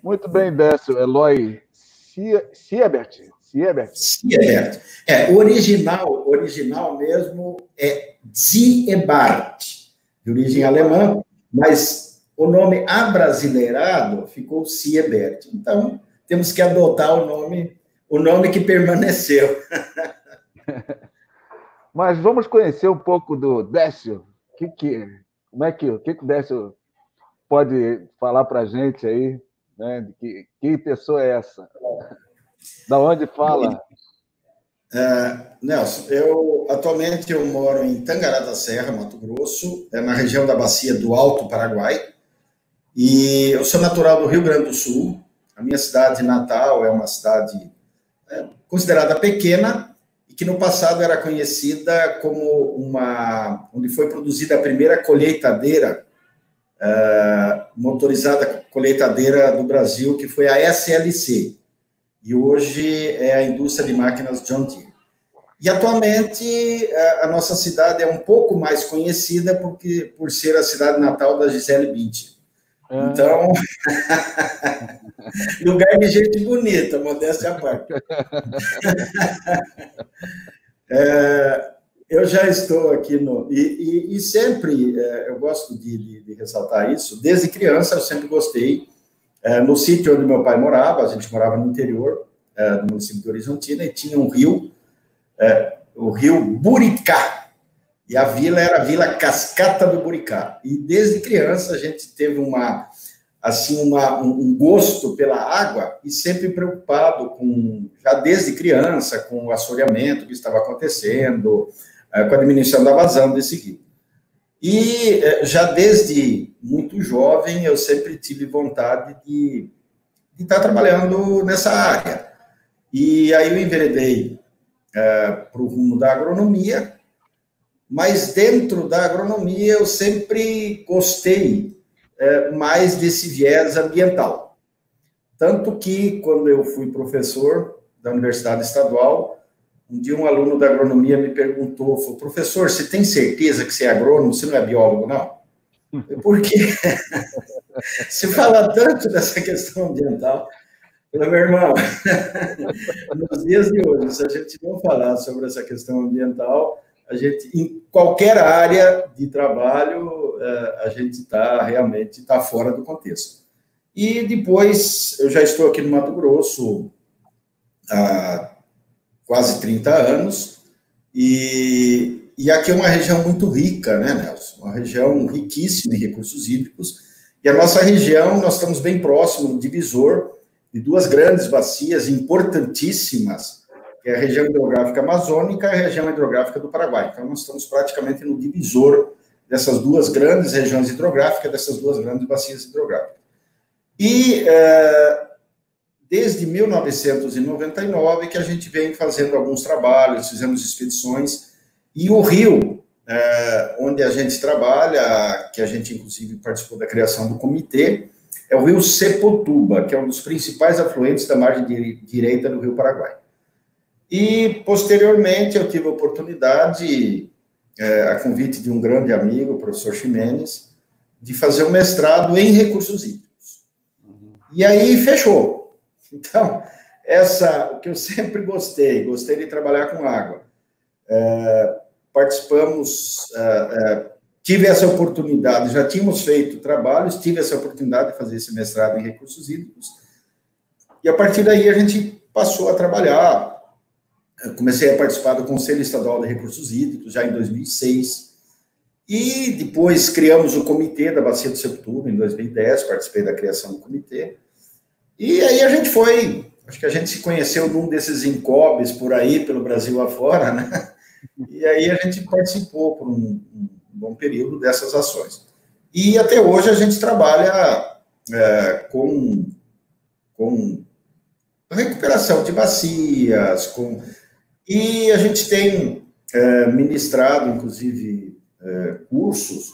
Muito bem, Décio. Eloy Siebert. Siebert. Siebert. O original mesmo é Ziebart, de origem alemã, mas o nome abrasileirado ficou Siebert. Então, temos que adotar o nome que permaneceu. Mas vamos conhecer um pouco do Décio. O que o Décio pode falar para a gente aí? Né? Que pessoa é essa? Da onde fala? Nelson, atualmente eu moro em Tangará da Serra, Mato Grosso, na região da Bacia do Alto Paraguai, e eu sou natural do Rio Grande do Sul. A minha cidade natal é uma cidade considerada pequena e que no passado era conhecida como onde foi produzida a primeira colheitadeira motorizada colheitadeira do Brasil, que foi a SLC. E hoje é a indústria de máquinas John Deere. E atualmente a nossa cidade é um pouco mais conhecida por ser a cidade natal da Gisele Bündchen. Então, lugar de gente bonita, modéstia à parte. Eu já estou aqui e sempre eu gosto de ressaltar isso. Desde criança eu sempre gostei. No sítio onde meu pai morava, a gente morava no interior do município de Horizontina, e tinha um rio, o rio Buricá, e a vila era a Vila Cascata do Buricá. E desde criança a gente teve um gosto pela água, e sempre preocupado já desde criança, com o assoreamento que estava acontecendo, com a diminuição da vazão desse rio. E já desde muito jovem, eu sempre tive vontade de estar trabalhando nessa área. E aí eu enveredei para o rumo da agronomia, mas dentro da agronomia eu sempre gostei mais desse viés ambiental. Tanto que, quando eu fui professor da Universidade Estadual, um dia um aluno da agronomia me perguntou, falou: professor, você tem certeza que você é agrônomo, você não é biólogo, não? Por quê? Se fala tanto dessa questão ambiental. Eu falei: meu irmão, nos dias de hoje, se a gente não falar sobre essa questão ambiental, em qualquer área de trabalho, a gente realmente está fora do contexto. E depois, eu já estou aqui no Mato Grosso há quase 30 anos, e aqui é uma região muito rica, né, Nelson? Uma região riquíssima em recursos hídricos, e a nossa região, nós estamos bem próximo do divisor de duas grandes bacias importantíssimas, que é a região hidrográfica amazônica e a região hidrográfica do Paraguai. Então, nós estamos praticamente no divisor dessas duas grandes regiões hidrográficas, dessas duas grandes bacias hidrográficas. E desde 1999 que a gente vem fazendo alguns trabalhos, fizemos expedições, e o rio onde a gente trabalha, que a gente inclusive participou da criação do comitê, é o rio Sepotuba, que é um dos principais afluentes da margem direita do rio Paraguai. E, posteriormente, eu tive a oportunidade, a convite de um grande amigo, o professor Ximenes, de fazer um mestrado em recursos hídricos. E aí fechou. Então, o que eu sempre gostei de trabalhar com água. Participamos, tive essa oportunidade, já tínhamos feito trabalhos, tive essa oportunidade de fazer esse mestrado em recursos hídricos, e a partir daí a gente passou a trabalhar. Eu comecei a participar do Conselho Estadual de Recursos Hídricos já em 2006, e depois criamos o Comitê da Bacia do Sepotuba em 2010, participei da criação do comitê. E aí a gente acho que a gente se conheceu num desses incobes por aí, pelo Brasil afora, né? E aí a gente participou por um bom período dessas ações. E até hoje a gente trabalha com recuperação de bacias, e a gente tem ministrado, inclusive, cursos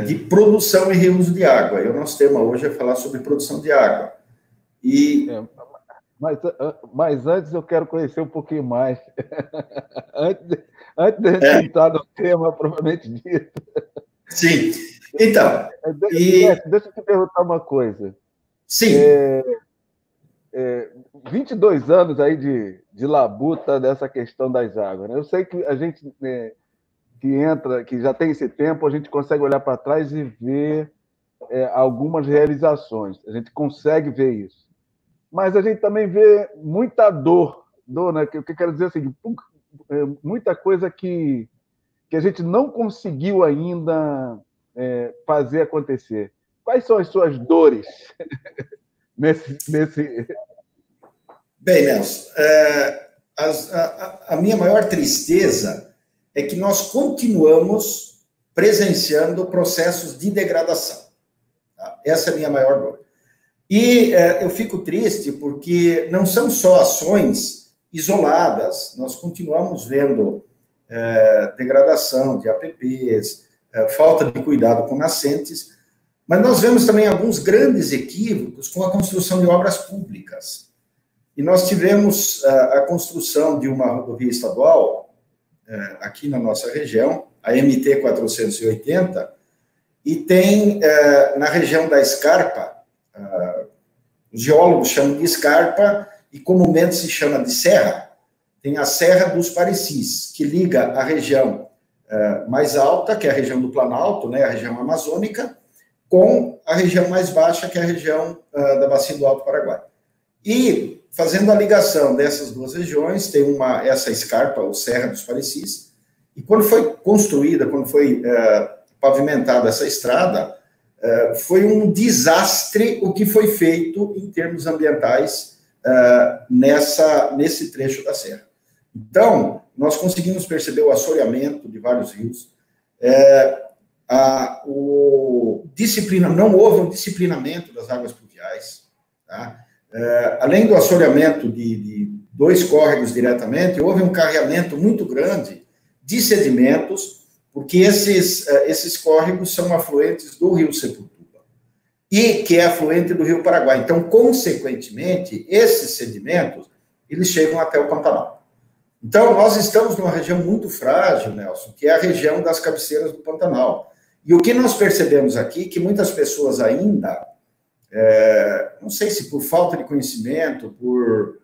de produção e reuso de água. E o nosso tema hoje é falar sobre produção de água. Mas antes eu quero conhecer um pouquinho mais. antes de gente entrar no tema propriamente dito. Sim. Então. Deixa eu te perguntar uma coisa. Sim. 22 anos aí de labuta dessa questão das águas, né? Eu sei que a gente, né, que entra, que já tem esse tempo, a gente consegue olhar para trás e ver algumas realizações. A gente consegue ver isso. Mas a gente também vê muita dor, né? O que eu quero dizer assim, muita coisa que a gente não conseguiu ainda fazer acontecer. Quais são as suas dores nesse... Bem, Nelson, a minha maior tristeza é que nós continuamos presenciando processos de degradação. Tá? Essa é a minha maior dor. E eu fico triste porque não são só ações isoladas, nós continuamos vendo degradação de APPs, falta de cuidado com nascentes, mas nós vemos também alguns grandes equívocos com a construção de obras públicas. E nós tivemos a construção de uma rodovia estadual aqui na nossa região, a MT 480, e tem na região da Escarpa, os geólogos chamam de Escarpa e comumente se chama de Serra, tem a Serra dos Parecis, que liga a região mais alta, que é a região do Planalto, né, a região amazônica, com a região mais baixa, que é a região da Bacia do Alto Paraguai. E, fazendo a ligação dessas duas regiões, tem essa escarpa, ou Serra dos Parecis, e quando foi construída, quando foi pavimentada essa estrada, foi um desastre o que foi feito em termos ambientais nesse trecho da serra. Então, nós conseguimos perceber o assoreamento de vários rios, não houve um disciplinamento das águas pluviais, tá? Além do assoreamento de dois córregos diretamente, houve um carreamento muito grande de sedimentos, porque esses córregos são afluentes do rio Sepultura, e que é afluente do rio Paraguai. Então, consequentemente, esses sedimentos, eles chegam até o Pantanal. Então, nós estamos numa região muito frágil, Nelson, que é a região das cabeceiras do Pantanal. E o que nós percebemos aqui, que muitas pessoas ainda... não sei se por falta de conhecimento, por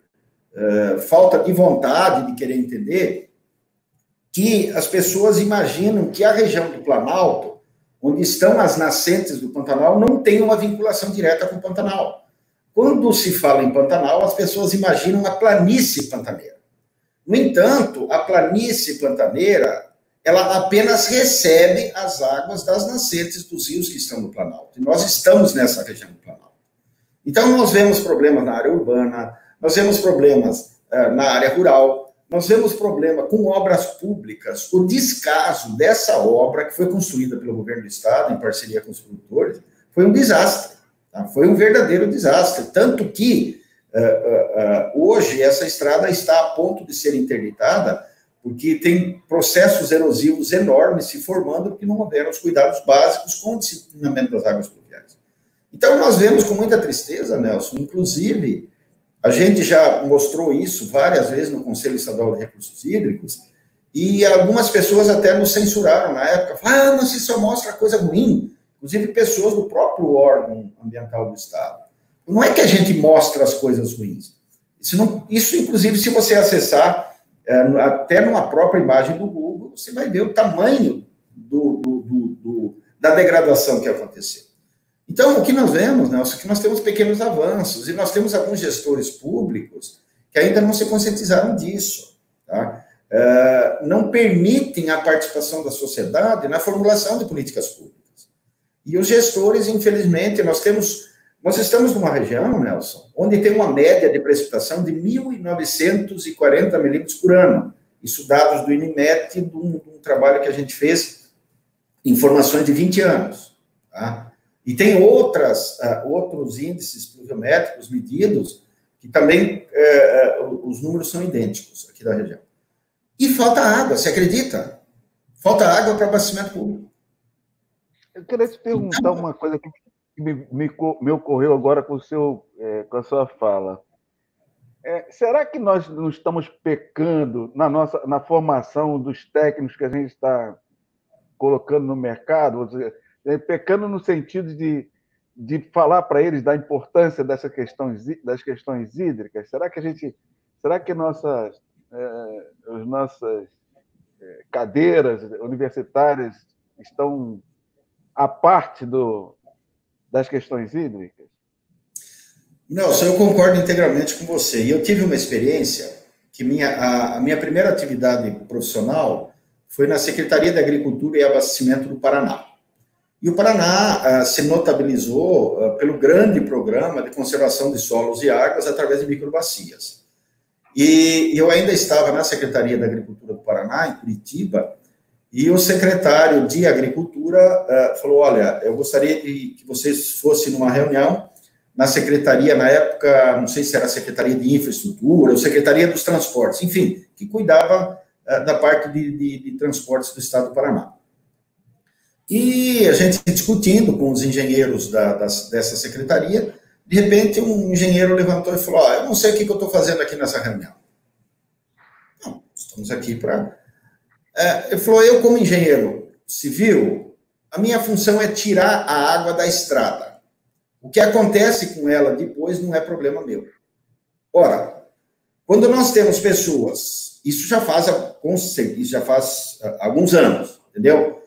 falta de vontade de querer entender, que as pessoas imaginam que a região do Planalto, onde estão as nascentes do Pantanal, não tem uma vinculação direta com o Pantanal. Quando se fala em Pantanal, as pessoas imaginam a planície pantaneira. No entanto, a planície pantaneira, ela apenas recebe as águas das nascentes dos rios que estão no Planalto. E nós estamos nessa região do Planalto. Então, nós vemos problemas na área urbana, nós vemos problemas na área rural, nós vemos problema com obras públicas. O descaso dessa obra, que foi construída pelo governo do Estado, em parceria com os produtores, foi um desastre. Tá? Foi um verdadeiro desastre. Tanto que, hoje, essa estrada está a ponto de ser interditada, porque tem processos erosivos enormes se formando, porque não houveram os cuidados básicos com o disciplinamento das águas pluviais. Então, nós vemos com muita tristeza, Nelson, inclusive, a gente já mostrou isso várias vezes no Conselho Estadual de Recursos Hídricos, e algumas pessoas até nos censuraram na época, falaram, mas isso só mostra coisa ruim, inclusive pessoas do próprio órgão ambiental do Estado. Não é que a gente mostra as coisas ruins. Isso inclusive, se você acessar, até numa própria imagem do Google, você vai ver o tamanho da degradação que aconteceu. Então, o que nós vemos, Nelson, é que nós temos pequenos avanços, e nós temos alguns gestores públicos que ainda não se conscientizaram disso, tá? Não permitem a participação da sociedade na formulação de políticas públicas. E os gestores, infelizmente, nós estamos numa região, Nelson, onde tem uma média de precipitação de 1.940 milímetros por ano. Isso dados do INMET, de um trabalho que a gente fez em formações de 20 anos, tá? E tem outros índices pluviométricos medidos que também os números são idênticos aqui da região. E falta água, você acredita? Falta água para abastecimento público. Eu queria te perguntar uma coisa que me ocorreu agora com a sua fala. Será que nós não estamos pecando na formação dos técnicos que a gente está colocando no mercado? Ou seja, pecando no sentido de de falar para eles da importância das questões hídricas? Será que as nossas cadeiras universitárias estão à parte das questões hídricas? Nelson, eu concordo integralmente com você. E eu tive uma experiência que a minha primeira atividade profissional foi na Secretaria de Agricultura e Abastecimento do Paraná. E o Paraná se notabilizou pelo grande programa de conservação de solos e águas através de microbacias. E eu ainda estava na Secretaria da Agricultura do Paraná, em Curitiba, e o secretário de Agricultura falou, olha, eu gostaria que vocês fossem numa reunião na secretaria, na época, não sei se era a Secretaria de Infraestrutura ou Secretaria dos Transportes, enfim, que cuidava da parte de transportes do Estado do Paraná. E a gente discutindo com os engenheiros dessa secretaria, de repente um engenheiro levantou e falou, eu não sei o que eu estou fazendo aqui nessa reunião. Não, estamos aqui para... ele falou, eu como engenheiro civil, a minha função é tirar a água da estrada. O que acontece com ela depois não é problema meu. Ora, quando nós temos pessoas, isso já faz alguns anos, entendeu?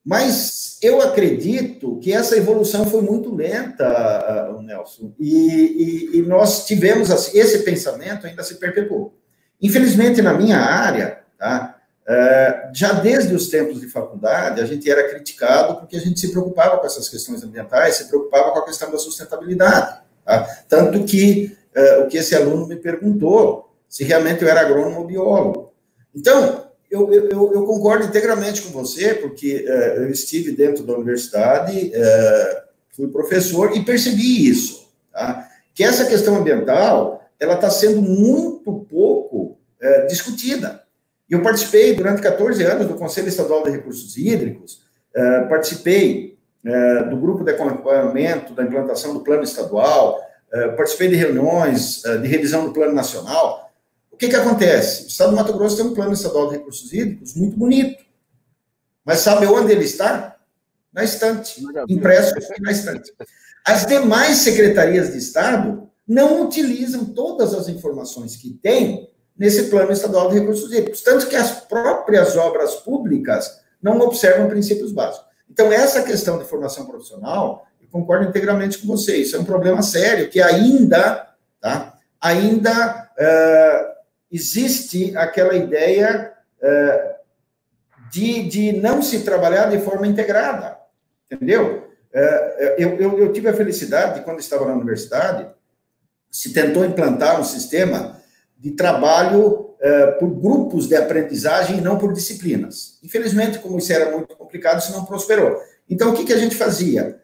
Mas eu acredito que essa evolução foi muito lenta, Nelson, e nós tivemos esse pensamento ainda se perpetuou. Infelizmente, na minha área, tá? Já desde os tempos de faculdade, a gente era criticado porque a gente se preocupava com essas questões ambientais, se preocupava com a questão da sustentabilidade. Tá? Tanto que o que esse aluno me perguntou, se realmente eu era agrônomo ou biólogo. Então, eu concordo integralmente com você, porque eu estive dentro da universidade, fui professor e percebi isso, tá? Que essa questão ambiental, ela está sendo muito pouco discutida. Eu participei durante 14 anos do Conselho Estadual de Recursos Hídricos, participei do grupo de acompanhamento da implantação do plano estadual, participei de reuniões de revisão do plano nacional. O que acontece? O Estado do Mato Grosso tem um plano estadual de recursos hídricos muito bonito, mas sabe onde ele está? Na estante, impresso na estante. As demais secretarias de Estado não utilizam todas as informações que têm nesse plano estadual de recursos hídricos, tanto que as próprias obras públicas não observam princípios básicos. Então, essa questão de formação profissional, eu concordo integralmente com você, isso é um problema sério, que ainda existe aquela ideia de não se trabalhar de forma integrada, entendeu? Eu tive a felicidade, quando estava na universidade, se tentou implantar um sistema de trabalho por grupos de aprendizagem e não por disciplinas. Infelizmente, como isso era muito complicado, isso não prosperou. Então, o que a gente fazia?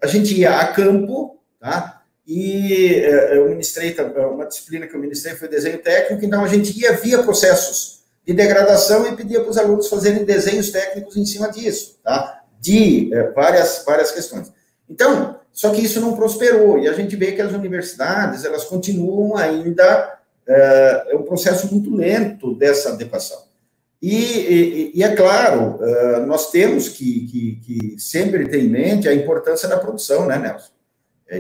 A gente ia a campo, tá? E eu ministrei, uma disciplina que eu ministrei foi desenho técnico, então a gente ia via processos de degradação e pedia para os alunos fazerem desenhos técnicos em cima disso, tá? De várias questões. Então, só que isso não prosperou, e a gente vê que as universidades, elas continuam ainda... é um processo muito lento dessa adequação. E é claro, nós temos que sempre ter em mente a importância da produção, né, Nelson?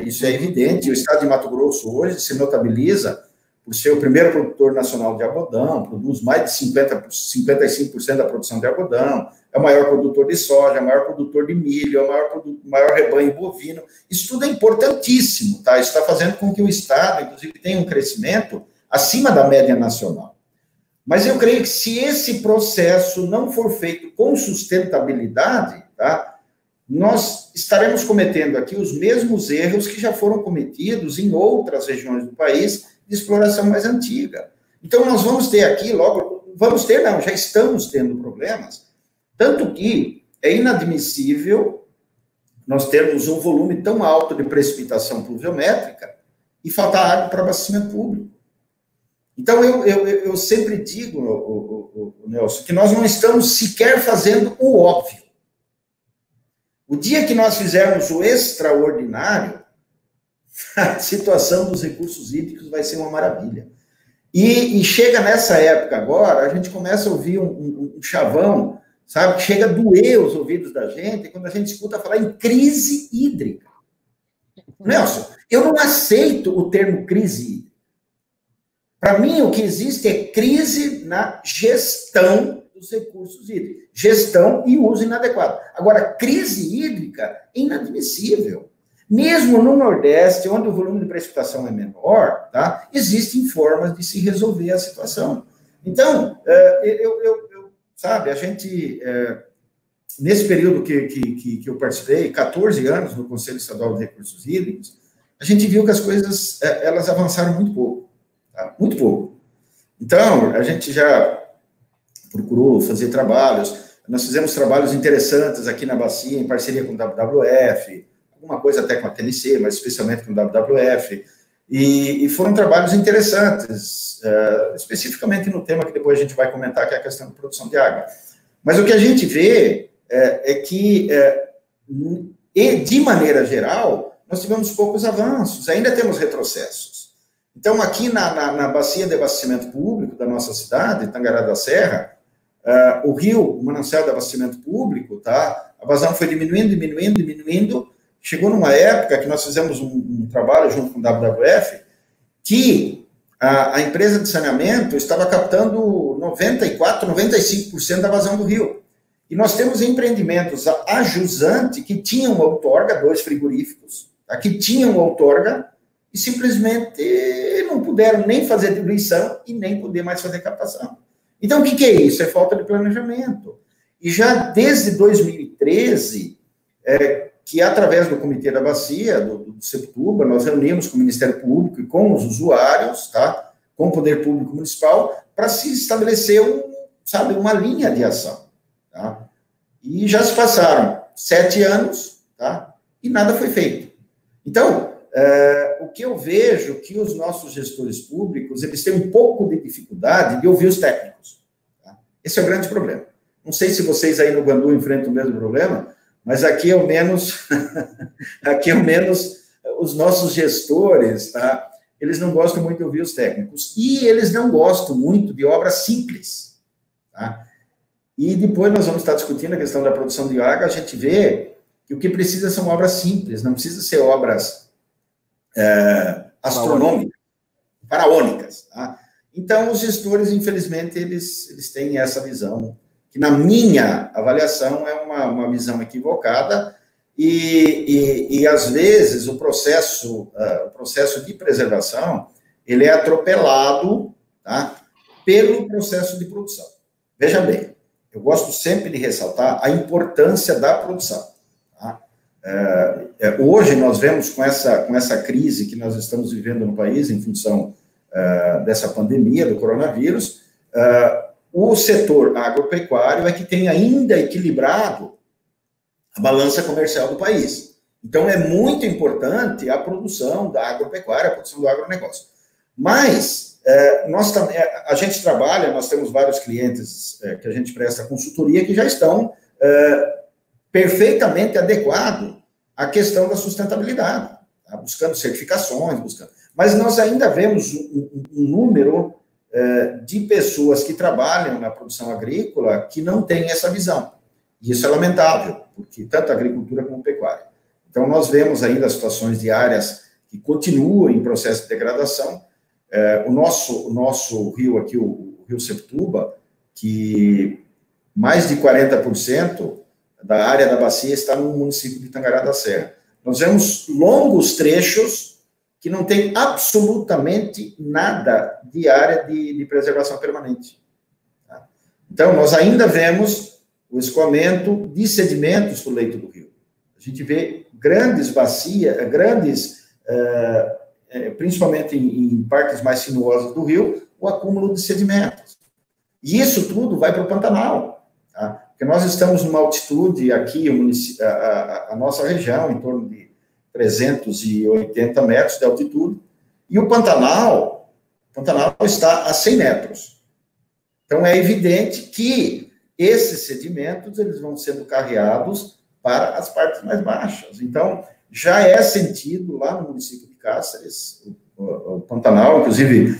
Isso é evidente. O estado de Mato Grosso hoje se notabiliza por ser o primeiro produtor nacional de algodão, produz mais de 55% da produção de algodão, é o maior produtor de soja, é o maior produtor de milho, é o maior rebanho bovino. Isso tudo é importantíssimo, tá? Isso está fazendo com que o estado, inclusive, tenha um crescimento acima da média nacional. Mas eu creio que se esse processo não for feito com sustentabilidade, tá, nós estaremos cometendo aqui os mesmos erros que já foram cometidos em outras regiões do país de exploração mais antiga. Então, nós vamos ter aqui, já estamos tendo problemas, tanto que é inadmissível nós termos um volume tão alto de precipitação pluviométrica e faltar água para abastecimento público. Então, eu sempre digo, Nelson, que nós não estamos sequer fazendo o óbvio. O dia que nós fizermos o extraordinário, a situação dos recursos hídricos vai ser uma maravilha. E chega nessa época agora, a gente começa a ouvir um chavão, sabe, que chega a doer os ouvidos da gente, quando a gente escuta falar em crise hídrica. Nelson, eu não aceito o termo crise hídrica. Para mim, o que existe é crise na gestão dos recursos hídricos. Gestão e uso inadequado. Agora, crise hídrica é inadmissível. Mesmo no Nordeste, onde o volume de precipitação é menor, tá, existem formas de se resolver a situação. Então, sabe, a gente, nesse período que eu participei, 14 anos no Conselho Estadual de Recursos Hídricos, a gente viu que as coisas, elas avançaram muito pouco, tá? Muito pouco. Então, a gente já procurou fazer trabalhos, nós fizemos trabalhos interessantes aqui na bacia, em parceria com o WWF, alguma coisa até com a TNC, mas especialmente com o WWF, e foram trabalhos interessantes, especificamente no tema que depois a gente vai comentar, que é a questão da produção de água. Mas o que a gente vê é que, de maneira geral, nós tivemos poucos avanços, ainda temos retrocessos. Então, aqui na bacia de abastecimento público da nossa cidade, Tangará da Serra, o rio, o manancial de abastecimento público, tá? A vazão foi diminuindo, chegou numa época que nós fizemos um trabalho junto com o WWF, que a empresa de saneamento estava captando 94%, 95% da vazão do rio. E nós temos empreendimentos a jusante que tinham outorga, 2 frigoríficos, tá? Que tinham outorga e simplesmente não puderam nem fazer diluição e nem poder mais fazer captação. Então, o que é isso? É falta de planejamento. E já desde 2013, que através do Comitê da Bacia, do Septuba, nós reunimos com o Ministério Público e com os usuários, tá? Com o Poder Público Municipal, para se estabelecer, uma linha de ação. Tá? E já se passaram 7 anos, tá? E nada foi feito. Então, o que eu vejo que os nossos gestores públicos, eles têm um pouco de dificuldade de ouvir os técnicos. Tá? Esse é o grande problema. Não sei se vocês aí no Guandu enfrentam o mesmo problema, mas aqui, ao menos, os nossos gestores, tá? Eles não gostam muito de ouvir os técnicos. E eles não gostam muito de obras simples. Tá? E depois nós vamos estar discutindo a questão da produção de água, a gente vê que o que precisa são obras simples, não precisa ser obras astronômicas, faraônicas. Tá? Então, os gestores, infelizmente, eles têm essa visão, que na minha avaliação é uma visão equivocada, e às vezes o processo de preservação, ele é atropelado, tá, pelo processo de produção. Veja bem, eu gosto sempre de ressaltar a importância da produção. Tá? Hoje nós vemos com essa crise que nós estamos vivendo no país, em função dessa pandemia do coronavírus, o setor agropecuário é que tem ainda equilibrado a balança comercial do país. Então, é muito importante a produção da agropecuária, a produção do agronegócio. Mas, a gente trabalha, nós temos vários clientes que a gente presta consultoria que já estão perfeitamente adequados à questão da sustentabilidade, tá? Buscando certificações, mas nós ainda vemos um número de pessoas que trabalham na produção agrícola que não têm essa visão. E isso é lamentável, porque tanto a agricultura como a pecuária. Então, nós vemos ainda situações de áreas que continuam em processo de degradação. O nosso rio aqui, o Rio Septuba, que mais de 40% da área da bacia está no município de Tangará da Serra. Nós vemos longos trechos que não tem absolutamente nada de área de preservação permanente. Tá? Então, nós ainda vemos o escoamento de sedimentos do leito do rio. A gente vê grandes bacias, principalmente em partes mais sinuosas do rio, o acúmulo de sedimentos. E isso tudo vai para o Pantanal. Tá? Porque nós estamos numa altitude aqui, a nossa região, em torno de 380 metros de altitude, e o Pantanal está a 100 metros. Então, é evidente que esses sedimentos eles vão sendo carreados para as partes mais baixas. Então, já é sentido lá no município de Cáceres, o Pantanal, inclusive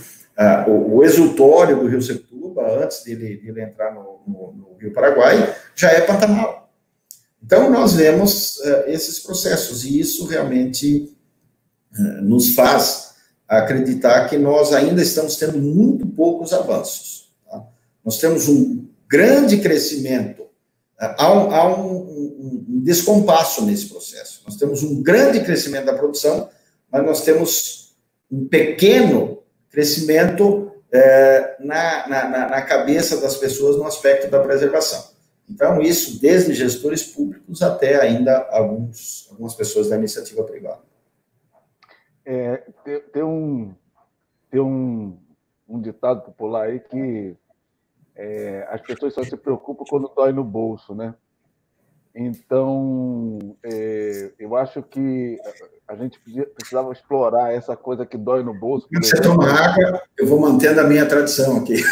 o exultório do Rio Septuba, antes dele entrar no Rio Paraguai, já é Pantanal. Então, nós vemos esses processos, e isso realmente nos faz acreditar que nós ainda estamos tendo muito poucos avanços. Tá? Nós temos um grande crescimento, há um descompasso nesse processo. Nós temos um grande crescimento da produção, mas nós temos um pequeno crescimento na cabeça das pessoas no aspecto da preservação. Então, isso desde gestores públicos até ainda algumas pessoas da iniciativa privada. Tem um ditado popular aí que as pessoas só se preocupam quando dói no bolso, né? Então, eu acho que a gente precisava explorar essa coisa que dói no bolso. Quando você toma água, eu vou mantendo a minha tradição aqui.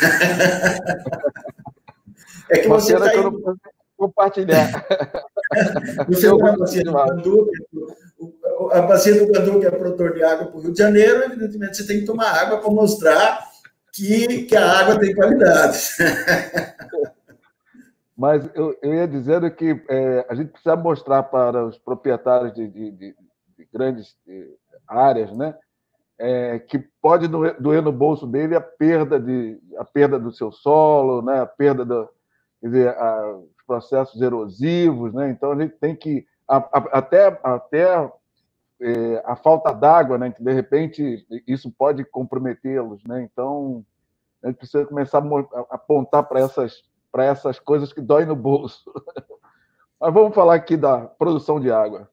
É que você está aí... compartilhar. Você tem a bacia do Guandu, a bacia do Guandu, que é produtor de água para o Rio de Janeiro, evidentemente você tem que tomar água para mostrar que a água tem qualidade. Mas eu ia dizendo que a gente precisa mostrar para os proprietários de grandes áreas, né, que pode doer no bolso dele a perda do seu solo, né, a perda quer dizer, os processos erosivos, né? Então a gente tem que até a falta d'água, né, que de repente isso pode comprometê-los, né? Então a gente precisa começar a apontar para essas coisas que doem no bolso. Mas vamos falar aqui da produção de água.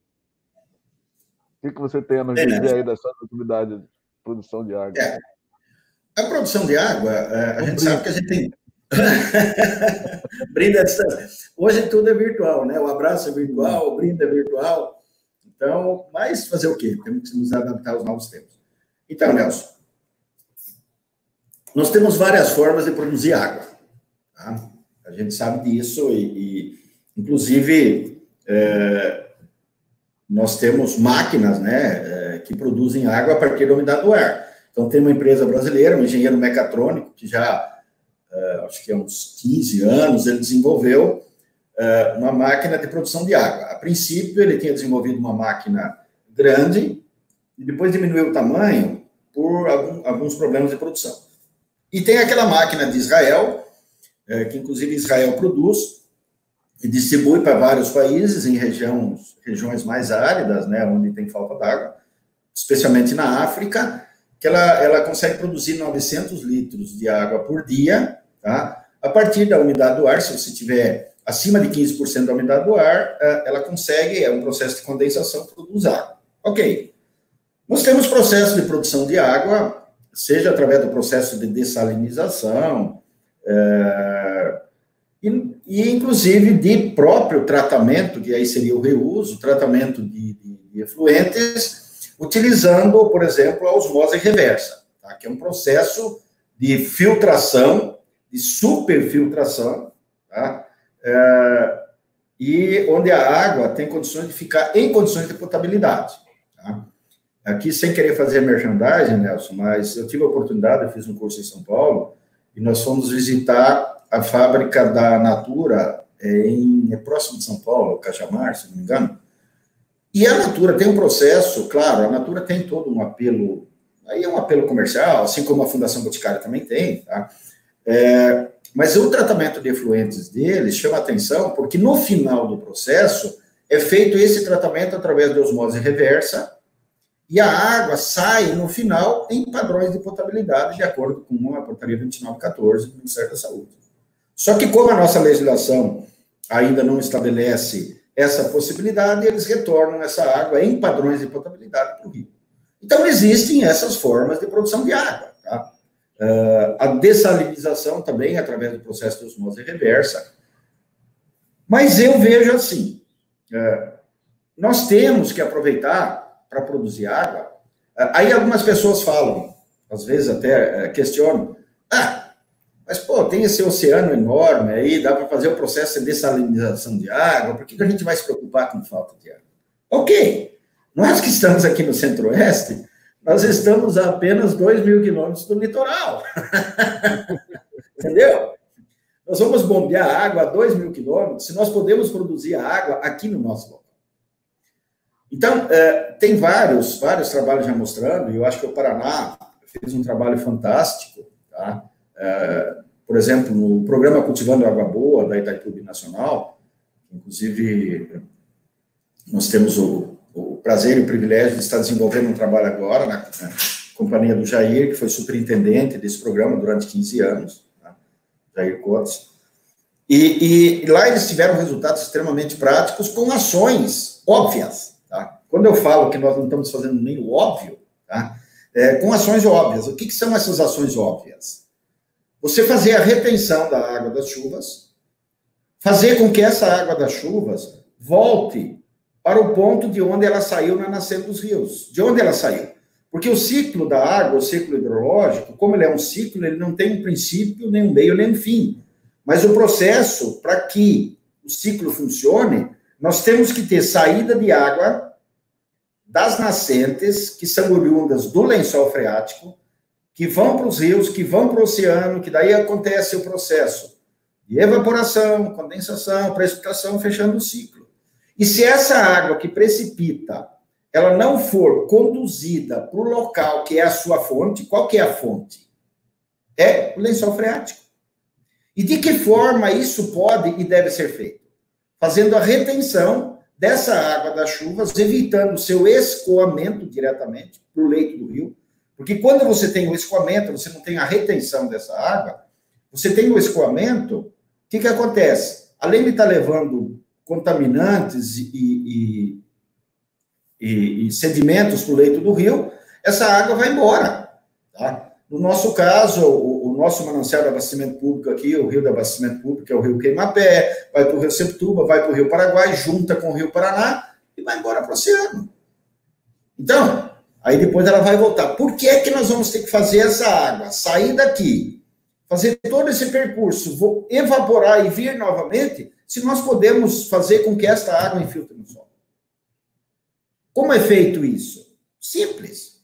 O que você tem a nos dizer aí dessa atividade de produção de água? A produção de água, a gente sabe que a gente tem... Brinde à distância. Hoje tudo é virtual, né? O abraço é virtual, o brinde é virtual. Então, mas fazer o quê? Temos que nos adaptar aos novos tempos. Então, Nelson, nós temos várias formas de produzir água. Tá? A gente sabe disso e inclusive, nós temos máquinas, né, que produzem água a partir da umidade do ar. Então, tem uma empresa brasileira, um engenheiro mecatrônico, que já, acho que há uns 15 anos, ele desenvolveu uma máquina de produção de água. A princípio, ele tinha desenvolvido uma máquina grande e depois diminuiu o tamanho por alguns problemas de produção. E tem aquela máquina de Israel, que inclusive Israel produz e distribui para vários países em regiões mais áridas, né, onde tem falta d'água, especialmente na África, que ela consegue produzir 900 litros de água por dia, tá? A partir da umidade do ar, se você tiver acima de 15% da umidade do ar, ela consegue, é um processo de condensação, produz água. Ok. Nós temos processo de produção de água, seja através do processo de dessalinização, e inclusive de próprio tratamento, que aí seria o reuso, tratamento de efluentes, utilizando, por exemplo, a osmose reversa, tá? Que é um processo de filtração, de superfiltração, tá? E onde a água tem condições de ficar em condições de potabilidade. Tá? Aqui, sem querer fazer merchandising, Nelson, mas eu tive a oportunidade, eu fiz um curso em São Paulo, e nós fomos visitar a fábrica da Natura, próximo de São Paulo, Cajamar, se não me engano. E a Natura tem um processo, claro, a Natura tem todo um apelo, aí é um apelo comercial, assim como a Fundação Boticária também tem, tá? Mas o tratamento de efluentes deles chama atenção, porque no final do processo é feito esse tratamento através de osmose reversa, e a água sai, no final, em padrões de potabilidade, de acordo com a portaria 2914 do Ministério da Saúde. Só que como a nossa legislação ainda não estabelece essa possibilidade, eles retornam essa água em padrões de potabilidade para o rio. Então, existem essas formas de produção de água. Tá? A dessalinização também, através do processo de osmose reversa. Mas eu vejo assim, nós temos que aproveitar para produzir água. Aí algumas pessoas falam, às vezes até questionam, mas, pô, tem esse oceano enorme aí, dá para fazer o processo de dessalinização de água, por que a gente vai se preocupar com falta de água? Ok, nós que estamos aqui no Centro-Oeste, nós estamos a apenas 2.000 quilômetros do litoral. Entendeu? Nós vamos bombear água a 2.000 quilômetros se nós podemos produzir a água aqui no nosso local. Então, Tem vários trabalhos já mostrando, e eu acho que o Paraná fez um trabalho fantástico, tá? Por exemplo, no programa Cultivando Água Boa, da Itaipu Nacional, inclusive, nós temos o prazer e o privilégio de estar desenvolvendo um trabalho agora na companhia do Jair, que foi superintendente desse programa durante 15 anos, tá? Jair Cotes. E lá eles tiveram resultados extremamente práticos com ações óbvias, tá? Quando eu falo que nós não estamos fazendo nem o óbvio, tá? Com ações óbvias. O que são essas ações óbvias? Você fazer a retenção da água das chuvas, fazer com que essa água das chuvas volte para o ponto de onde ela saiu na nascente dos rios. De onde ela saiu? Porque o ciclo da água, o ciclo hidrológico, como ele é um ciclo, ele não tem um princípio, nem um meio, nem um fim. Mas o processo, para que o ciclo funcione, nós temos que ter saída de água das nascentes, que são oriundas do lençol freático, que vão para os rios, que vão para o oceano, que daí acontece o processo de evaporação, condensação, precipitação, fechando o ciclo. E se essa água que precipita, ela não for conduzida para o local que é a sua fonte, qual que é a fonte? É o lençol freático. E de que forma isso pode e deve ser feito? Fazendo a retenção dessa água das chuvas, evitando o seu escoamento diretamente para o leito do rio, porque quando você tem o escoamento, você não tem a retenção dessa água, você tem o escoamento, o que acontece? Além de estar levando contaminantes e sedimentos para o leito do rio, essa água vai embora, tá? No nosso caso, o nosso manancial de abastecimento público aqui, o rio de abastecimento público, que é o rio Queimapé, vai para o rio Septuba, vai para o rio Paraguai, junta com o rio Paraná e vai embora para o oceano. Então, aí depois ela vai voltar. Por que é que nós vamos ter que fazer essa água sair daqui, fazer todo esse percurso, evaporar e vir novamente, se nós podemos fazer com que esta água infiltre no solo? Como é feito isso? Simples.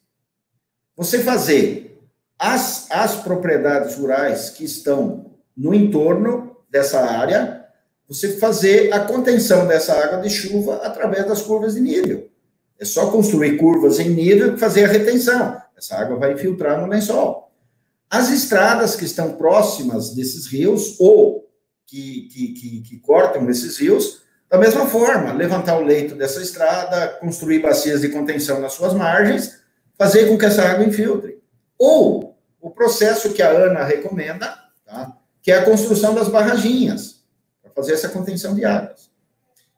Você fazer as propriedades rurais que estão no entorno dessa área, você fazer a contenção dessa água de chuva através das curvas de nível. É só construir curvas em nível e fazer a retenção. Essa água vai infiltrar no lençol. As estradas que estão próximas desses rios ou que cortam esses rios, da mesma forma, levantar o leito dessa estrada, construir bacias de contenção nas suas margens, fazer com que essa água infiltre. Ou o processo que a ANA recomenda, tá? Que é a construção das barraginhas, para fazer essa contenção de águas.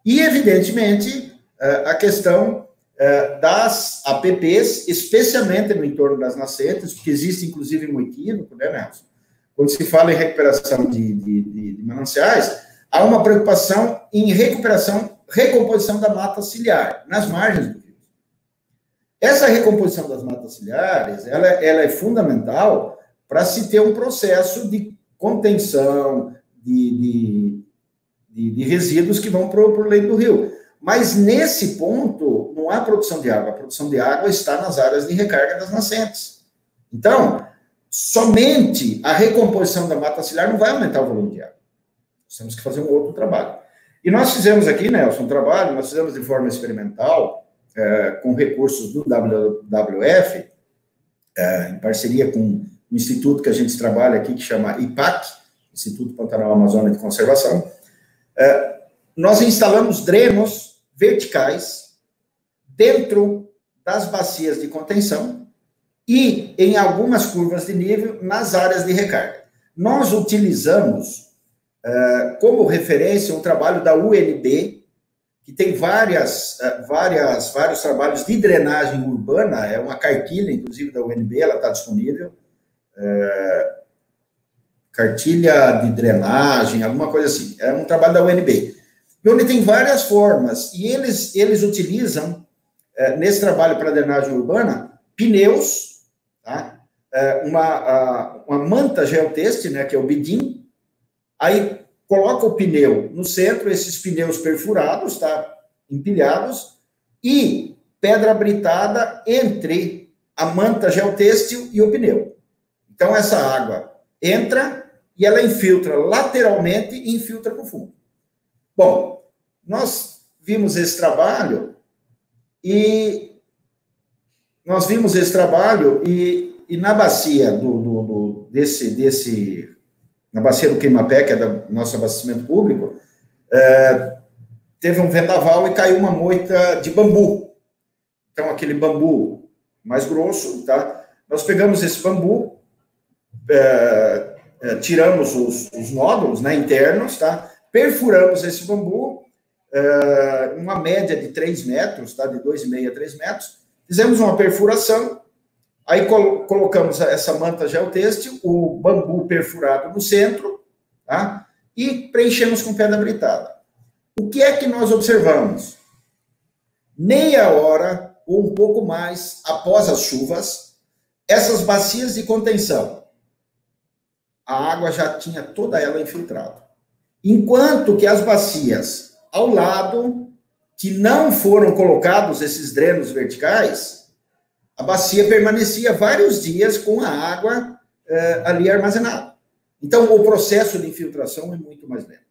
E, evidentemente, a questão das APPs, especialmente no entorno das nascentes, porque existe, inclusive, um equívoco, né, Nelson? Quando se fala em recuperação de mananciais, há uma preocupação em recomposição da mata ciliar, nas margens do rio. Essa recomposição das matas ciliares, ela é fundamental para se ter um processo de contenção de resíduos que vão para o leito do rio. Mas, nesse ponto, não há produção de água. A produção de água está nas áreas de recarga das nascentes. Então, somente a recomposição da mata ciliar não vai aumentar o volume de água. Nós temos que fazer um outro trabalho. E nós fizemos aqui, Nelson, um trabalho, nós fizemos de forma experimental, com recursos do WWF, em parceria com um instituto que a gente trabalha aqui, que chama IPAC, Instituto Pantanal Amazônia de Conservação. Nós instalamos drenos verticais dentro das bacias de contenção e em algumas curvas de nível nas áreas de recarga. Nós utilizamos como referência um trabalho da UNB, que tem vários trabalhos de drenagem urbana, é uma cartilha, inclusive, da UNB, ela está disponível, cartilha de drenagem, alguma coisa assim, é um trabalho da UNB, e onde tem várias formas, e eles utilizam, nesse trabalho para drenagem urbana, pneus, tá? Uma manta geoteste, né, que é o bidim, aí coloca o pneu no centro, esses pneus perfurados, tá, empilhados, e pedra britada entre a manta geotêxtil e o pneu. Então, essa água entra e ela infiltra lateralmente e infiltra no fundo. Bom, nós vimos esse trabalho e nós vimos esse trabalho e na bacia na bacia do Queimapé, que é do nosso abastecimento público, teve um vendaval e caiu uma moita de bambu. Então, aquele bambu mais grosso, tá? Nós pegamos esse bambu, tiramos os nódulos, né, internos, tá? Perfuramos esse bambu, uma média de 3 metros, tá? De 2,5 a 3 metros. Fizemos uma perfuração, aí colocamos essa manta geotêxtil, o bambu perfurado no centro, tá? E preenchemos com pedra britada. O que é que nós observamos? Meia hora ou um pouco mais após as chuvas, essas bacias de contenção, a água já tinha toda ela infiltrada. Enquanto que as bacias ao lado, que não foram colocados esses drenos verticais, a bacia permanecia vários dias com a água ali armazenada. Então, o processo de infiltração é muito mais lento.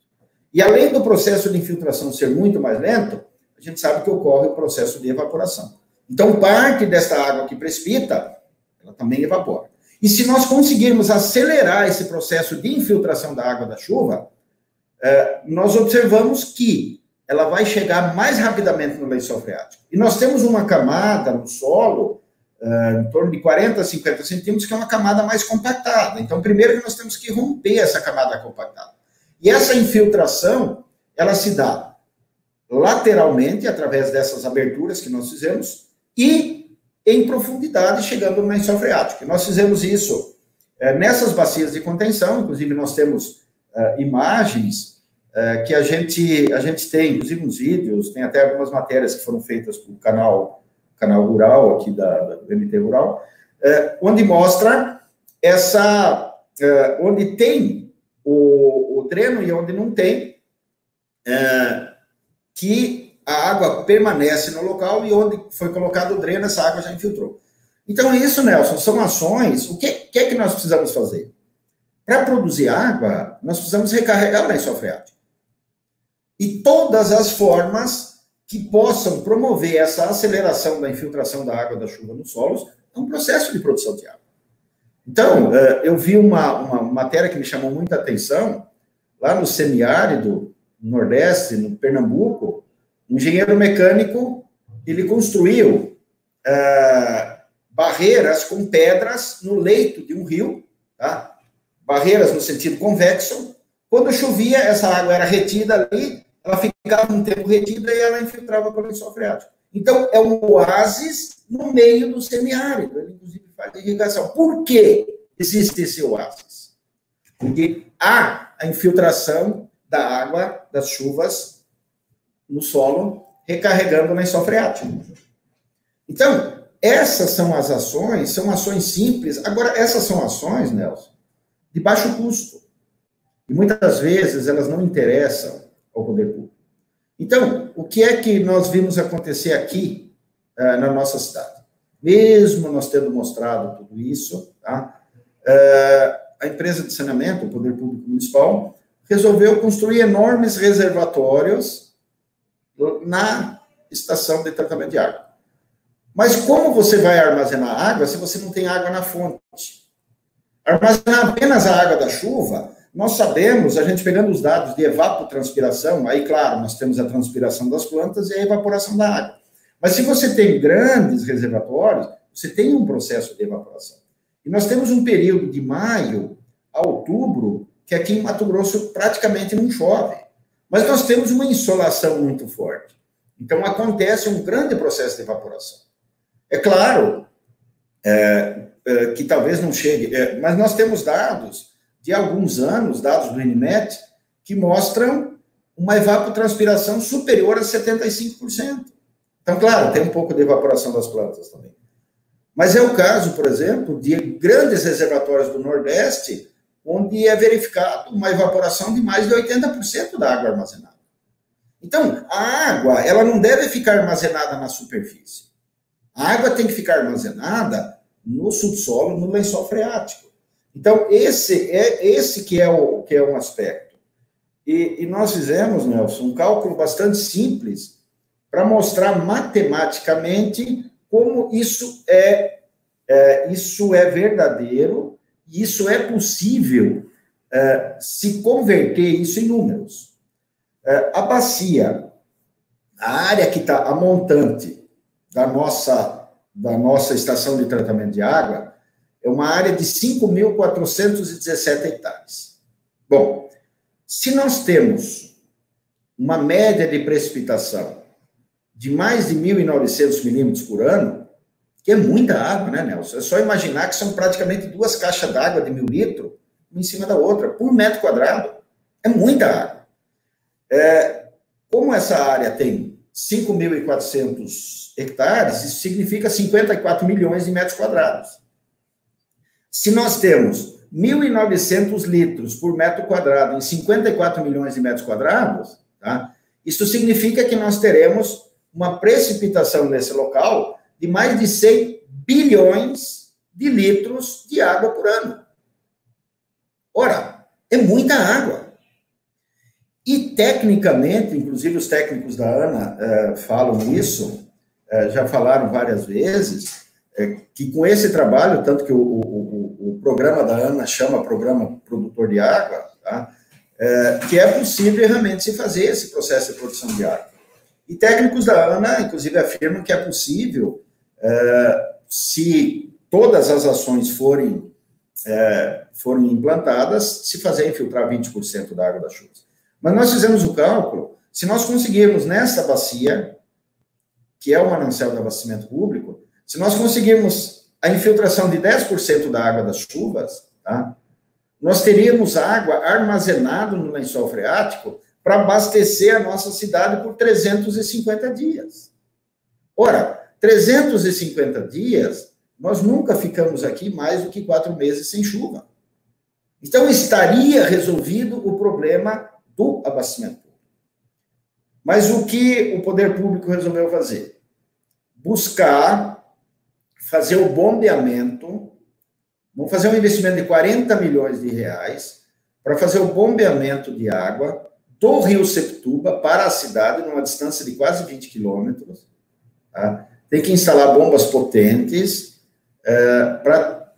E além do processo de infiltração ser muito mais lento, a gente sabe que ocorre o processo de evaporação. Então, parte dessa água que precipita, ela também evapora. E se nós conseguirmos acelerar esse processo de infiltração da água da chuva, nós observamos que ela vai chegar mais rapidamente no lençol freático. E nós temos uma camada no solo, em torno de 40 a 50 centímetros, que é uma camada mais compactada. Então, primeiro que nós temos que romper essa camada compactada. E essa infiltração, ela se dá lateralmente, através dessas aberturas que nós fizemos, e em profundidade, chegando no lençol freático. E nós fizemos isso nessas bacias de contenção, inclusive nós temos imagens que a gente tem, inclusive uns vídeos, tem até algumas matérias que foram feitas pelo canal rural aqui do MT Rural, onde mostra onde tem o dreno e onde não tem, que a água permanece no local e onde foi colocado o dreno, essa água já infiltrou. Então, isso, Nelson, são ações. O que é que nós precisamos fazer? Para produzir água, nós precisamos recarregar o lençol freático. E todas as formas que possam promover essa aceleração da infiltração da água da chuva nos solos é um processo de produção de água. Então, eu vi uma matéria que me chamou muita atenção, lá no semiárido, no Nordeste, no Pernambuco, um engenheiro mecânico, ele construiu barreiras com pedras no leito de um rio, tá? Barreiras no sentido convexo. Quando chovia, essa água era retida ali, ela ficava um tempo retida e ela infiltrava para o lençol freático. Então, é um oásis no meio do semiárido. Ele, inclusive, faz irrigação. Por que existe esse oásis? Porque há a infiltração da água das chuvas no solo, recarregando o lençol freático. Então, essas são as ações, são ações simples. Agora, essas são ações, Nelson, de baixo custo. E muitas vezes elas não interessam ao poder público. Então, o que é que nós vimos acontecer aqui na nossa cidade? Mesmo nós tendo mostrado tudo isso, tá? A empresa de saneamento, o Poder Público Municipal, resolveu construir enormes reservatórios na estação de tratamento de água. Mas como você vai armazenar água se você não tem água na fonte? Armazenar apenas a água da chuva, nós sabemos, a gente pegando os dados de evapotranspiração, aí, claro, nós temos a transpiração das plantas e a evaporação da água. Mas se você tem grandes reservatórios, você tem um processo de evaporação. E nós temos um período de maio a outubro, que aqui em Mato Grosso praticamente não chove. Mas nós temos uma insolação muito forte. Então, acontece um grande processo de evaporação. É claro que talvez não chegue, mas nós temos dados de alguns anos, dados do INMET, que mostram uma evapotranspiração superior a 75%. Então, claro, tem um pouco de evaporação das plantas também. Mas é o caso, por exemplo, de grandes reservatórios do Nordeste, onde é verificado uma evaporação de mais de 80% da água armazenada. Então, a água, ela não deve ficar armazenada na superfície. A água tem que ficar armazenada no subsolo, no lençol freático. Então, esse que é um aspecto. E nós fizemos, Nelson, um cálculo bastante simples para mostrar matematicamente como isso é verdadeiro, e isso é possível se converter isso em números. A bacia, a área que está, a montante da nossa estação de tratamento de água, é uma área de 5.417 hectares. Bom, se nós temos uma média de precipitação de mais de 1.900 milímetros por ano, que é muita água, né, Nelson? É só imaginar que são praticamente 2 caixas d'água de 1.000 litros, uma em cima da outra, por metro quadrado. É muita água. Como essa área tem 5.400 hectares, isso significa 54 milhões de metros quadrados. Se nós temos 1.900 litros por metro quadrado em 54 milhões de metros quadrados, tá? Isso significa que nós teremos uma precipitação nesse local de mais de 100 bilhões de litros de água por ano. Ora, é muita água. E, tecnicamente, inclusive os técnicos da ANA falam isso, já falaram várias vezes, que com esse trabalho, tanto que o programa da ANA chama Programa Produtor de Água, tá? Que é possível realmente se fazer esse processo de produção de água. E técnicos da ANA, inclusive, afirmam que é possível, se todas as ações forem implantadas, se fazer infiltrar 20% da água das chuvas. Mas nós fizemos o cálculo, se nós conseguirmos nessa bacia, que é o manancial de abastecimento público, se nós conseguirmos a infiltração de 10% da água das chuvas, tá? Nós teríamos água armazenada no lençol freático para abastecer a nossa cidade por 350 dias. Ora, 350 dias, nós nunca ficamos aqui mais do que 4 meses sem chuva. Então, estaria resolvido o problema do abastecimento público. Mas o que o poder público resolveu fazer? Buscar fazer o bombeamento, vamos fazer um investimento de 40 milhões de reais para fazer o bombeamento de água do Rio Septuba para a cidade, numa distância de quase 20 quilômetros. Tá? Tem que instalar bombas potentes para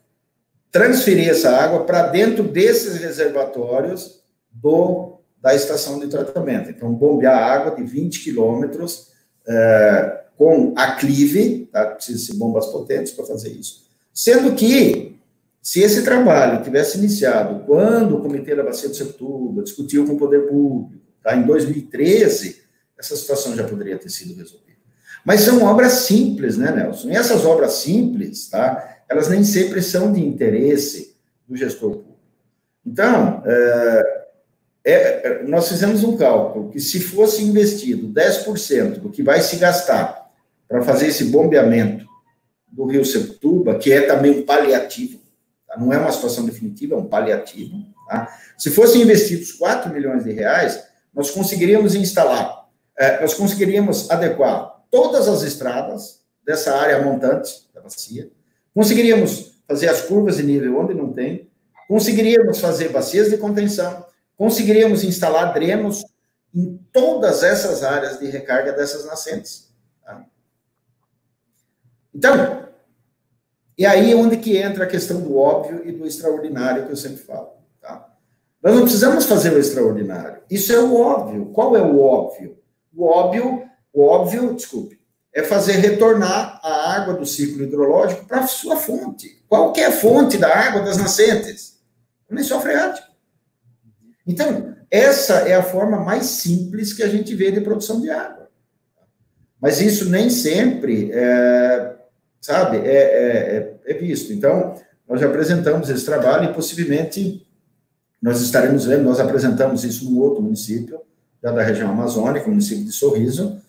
transferir essa água para dentro desses reservatórios da estação de tratamento. Então, bombear água de 20 quilômetros com aclive, tá? Precisa ser bombas potentes para fazer isso. Sendo que, se esse trabalho tivesse iniciado quando o Comitê da Bacia do Septuba discutiu com o poder público, tá? Em 2013, essa situação já poderia ter sido resolvida. Mas são obras simples, né, Nelson? E essas obras simples, tá? Elas nem sempre são de interesse do gestor público. Então, nós fizemos um cálculo que, se fosse investido 10% do que vai se gastar para fazer esse bombeamento do Rio Septuba, que é também um paliativo, tá? Não é uma situação definitiva, é um paliativo, tá? Se fossem investidos 4 milhões de reais, nós conseguiríamos nós conseguiríamos adequar todas as estradas dessa área montante da bacia, conseguiríamos fazer as curvas de nível onde não tem, conseguiríamos fazer bacias de contenção, conseguiríamos instalar drenos em todas essas áreas de recarga dessas nascentes. Tá? Então, e aí é onde que entra a questão do óbvio e do extraordinário que eu sempre falo. Tá? Nós não precisamos fazer o extraordinário. Isso é o óbvio. Qual é o óbvio? O óbvio, desculpe, é fazer retornar a água do ciclo hidrológico para a sua fonte. Qual que é a fonte da água das nascentes? O lençol freático. Então, essa é a forma mais simples que a gente vê de produção de água. Mas isso nem sempre é visto. Então, nós já apresentamos esse trabalho e possivelmente nós estaremos vendo, nós apresentamos isso num outro município, já da região amazônica, o município de Sorriso,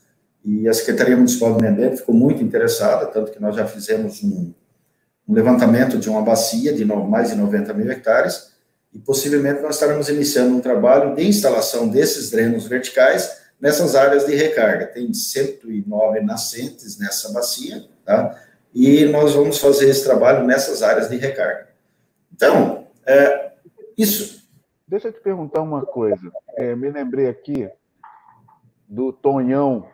e a Secretaria Municipal do Meio Ambiente ficou muito interessada, tanto que nós já fizemos um levantamento de uma bacia de mais de 90 mil hectares, e possivelmente nós estaremos iniciando um trabalho de instalação desses drenos verticais nessas áreas de recarga. Tem 109 nascentes nessa bacia, tá? E nós vamos fazer esse trabalho nessas áreas de recarga. Então, isso... Deixa eu te perguntar uma coisa. Me lembrei aqui do Tonhão,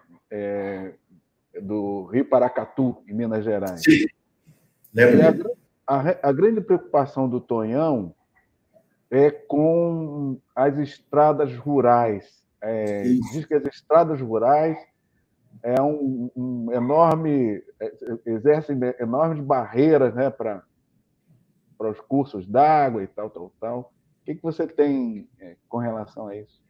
do Rio Paracatu, em Minas Gerais. Sim, lembro. A grande preocupação do Tonhão é com as estradas rurais. Diz que as estradas rurais exercem enormes barreiras, né, para os cursos d'água e tal. O que você tem com relação a isso?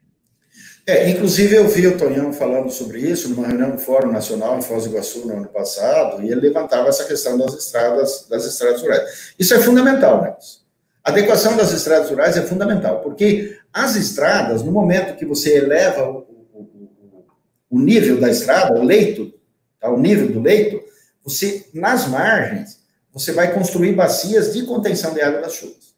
Inclusive, eu vi o Tonhão falando sobre isso numa reunião do Fórum Nacional em Foz do Iguaçu no ano passado, e ele levantava essa questão das estradas rurais. Isso é fundamental, né? A adequação das estradas rurais é fundamental, porque as estradas, no momento que você eleva o nível da estrada, o leito, tá, o nível do leito, você, nas margens, você vai construir bacias de contenção de água das chuvas.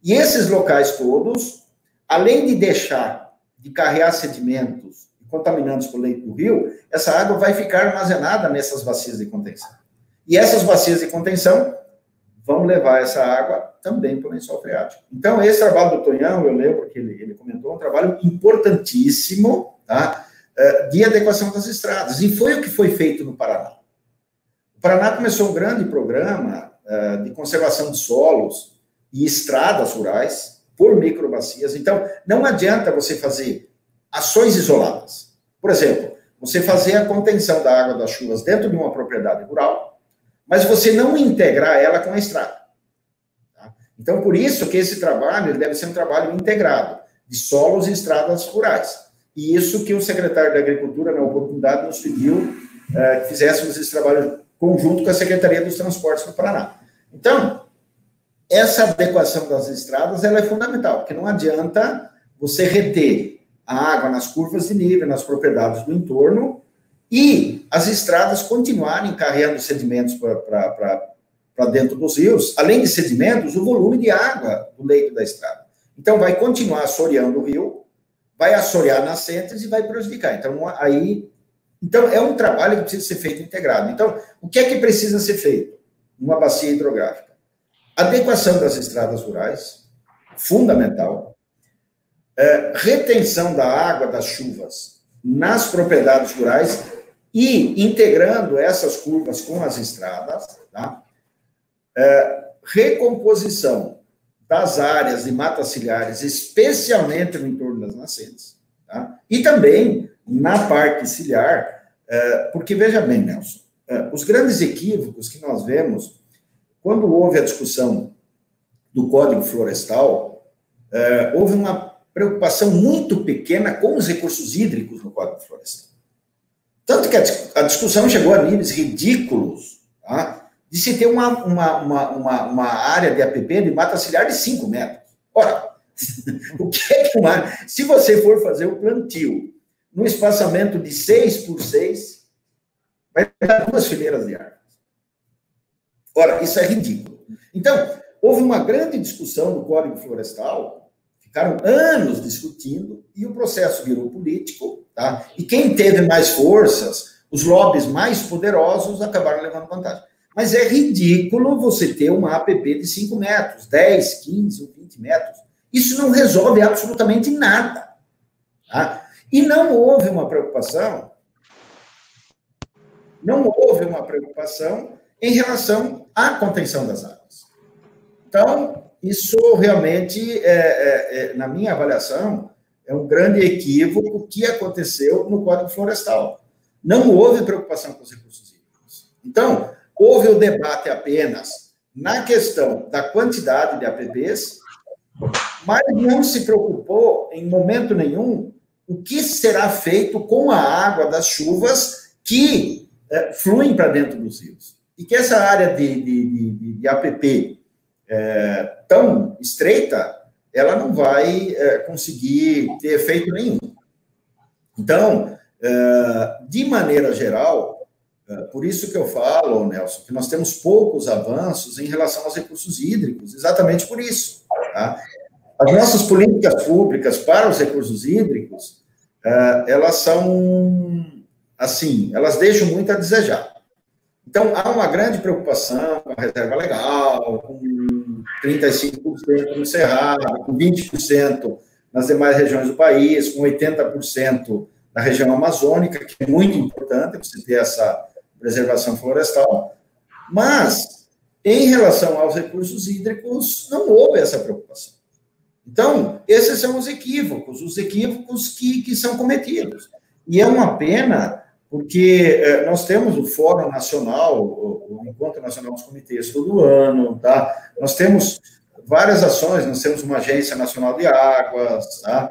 E esses locais todos, além de deixar de carregar sedimentos e contaminantes para o leito do rio, essa água vai ficar armazenada nessas bacias de contenção. E essas bacias de contenção vão levar essa água também para o lençol freático. Então, esse trabalho do Tonhão, eu lembro que ele comentou, é um trabalho importantíssimo, tá, de adequação das estradas. E foi o que foi feito no Paraná. O Paraná começou um grande programa de conservação de solos e estradas rurais, por microbacias. Então, não adianta você fazer ações isoladas. Por exemplo, você fazer a contenção da água das chuvas dentro de uma propriedade rural, mas você não integrar ela com a estrada. Tá? Então, por isso que esse trabalho ele deve ser um trabalho integrado, de solos e estradas rurais. E isso que o secretário da Agricultura, na oportunidade, nos pediu que fizéssemos esse trabalho conjunto com a Secretaria dos Transportes do Paraná. Então, essa adequação das estradas ela é fundamental, porque não adianta você reter a água nas curvas de nível, nas propriedades do entorno, e as estradas continuarem carregando sedimentos para dentro dos rios, além de sedimentos, o volume de água do leito da estrada. Então, vai continuar assoreando o rio, vai assorear nascentes e vai prejudicar. Então, é um trabalho que precisa ser feito integrado. Então, o que é que precisa ser feito numa bacia hidrográfica? Adequação das estradas rurais, fundamental. Retenção da água das chuvas nas propriedades rurais e integrando essas curvas com as estradas. Tá? Recomposição das áreas de matas ciliares, especialmente no entorno das nascentes. Tá? E também na parte ciliar, porque, veja bem, Nelson, os grandes equívocos que nós vemos quando houve a discussão do Código Florestal, houve uma preocupação muito pequena com os recursos hídricos no Código Florestal. Tanto que a discussão chegou a níveis ridículos, tá, de se ter uma área de APP de mata ciliar de 5 metros. Ora, o que é que se você for fazer o plantio no espaçamento de 6 por 6, vai dar 2 fileiras de árvores. Ora, isso é ridículo. Então, houve uma grande discussão no Código Florestal, ficaram anos discutindo, e o processo virou político, tá? E quem teve mais forças, os lobbies mais poderosos, acabaram levando vantagem. Mas é ridículo você ter uma APP de 5 metros, 10, 15 ou 20 metros. Isso não resolve absolutamente nada. Tá? E não houve uma preocupação em relação à contenção das águas. Então, isso realmente, na minha avaliação, é um grande equívoco que aconteceu no Código Florestal. Não houve preocupação com os recursos hídricos. Então, houve o debate apenas na questão da quantidade de APPs, mas não se preocupou, em momento nenhum, o que será feito com a água das chuvas que fluem para dentro dos rios. E que essa área de APP tão estreita, ela não vai conseguir ter efeito nenhum. Então, de maneira geral, por isso que eu falo, Nelson, que nós temos poucos avanços em relação aos recursos hídricos, exatamente por isso. Tá? As nossas políticas públicas para os recursos hídricos, elas são, assim, elas deixam muito a desejar. Então, há uma grande preocupação com a reserva legal, com 35% no Cerrado, com 20% nas demais regiões do país, com 80% na região amazônica, que é muito importante você ter preservação florestal, mas, em relação aos recursos hídricos, não houve essa preocupação. Então, esses são os equívocos que são cometidos. E é uma pena, porque nós temos o Fórum Nacional, o Encontro Nacional dos Comitês todo ano, tá? Nós temos várias ações, nós temos uma Agência Nacional de Águas, tá?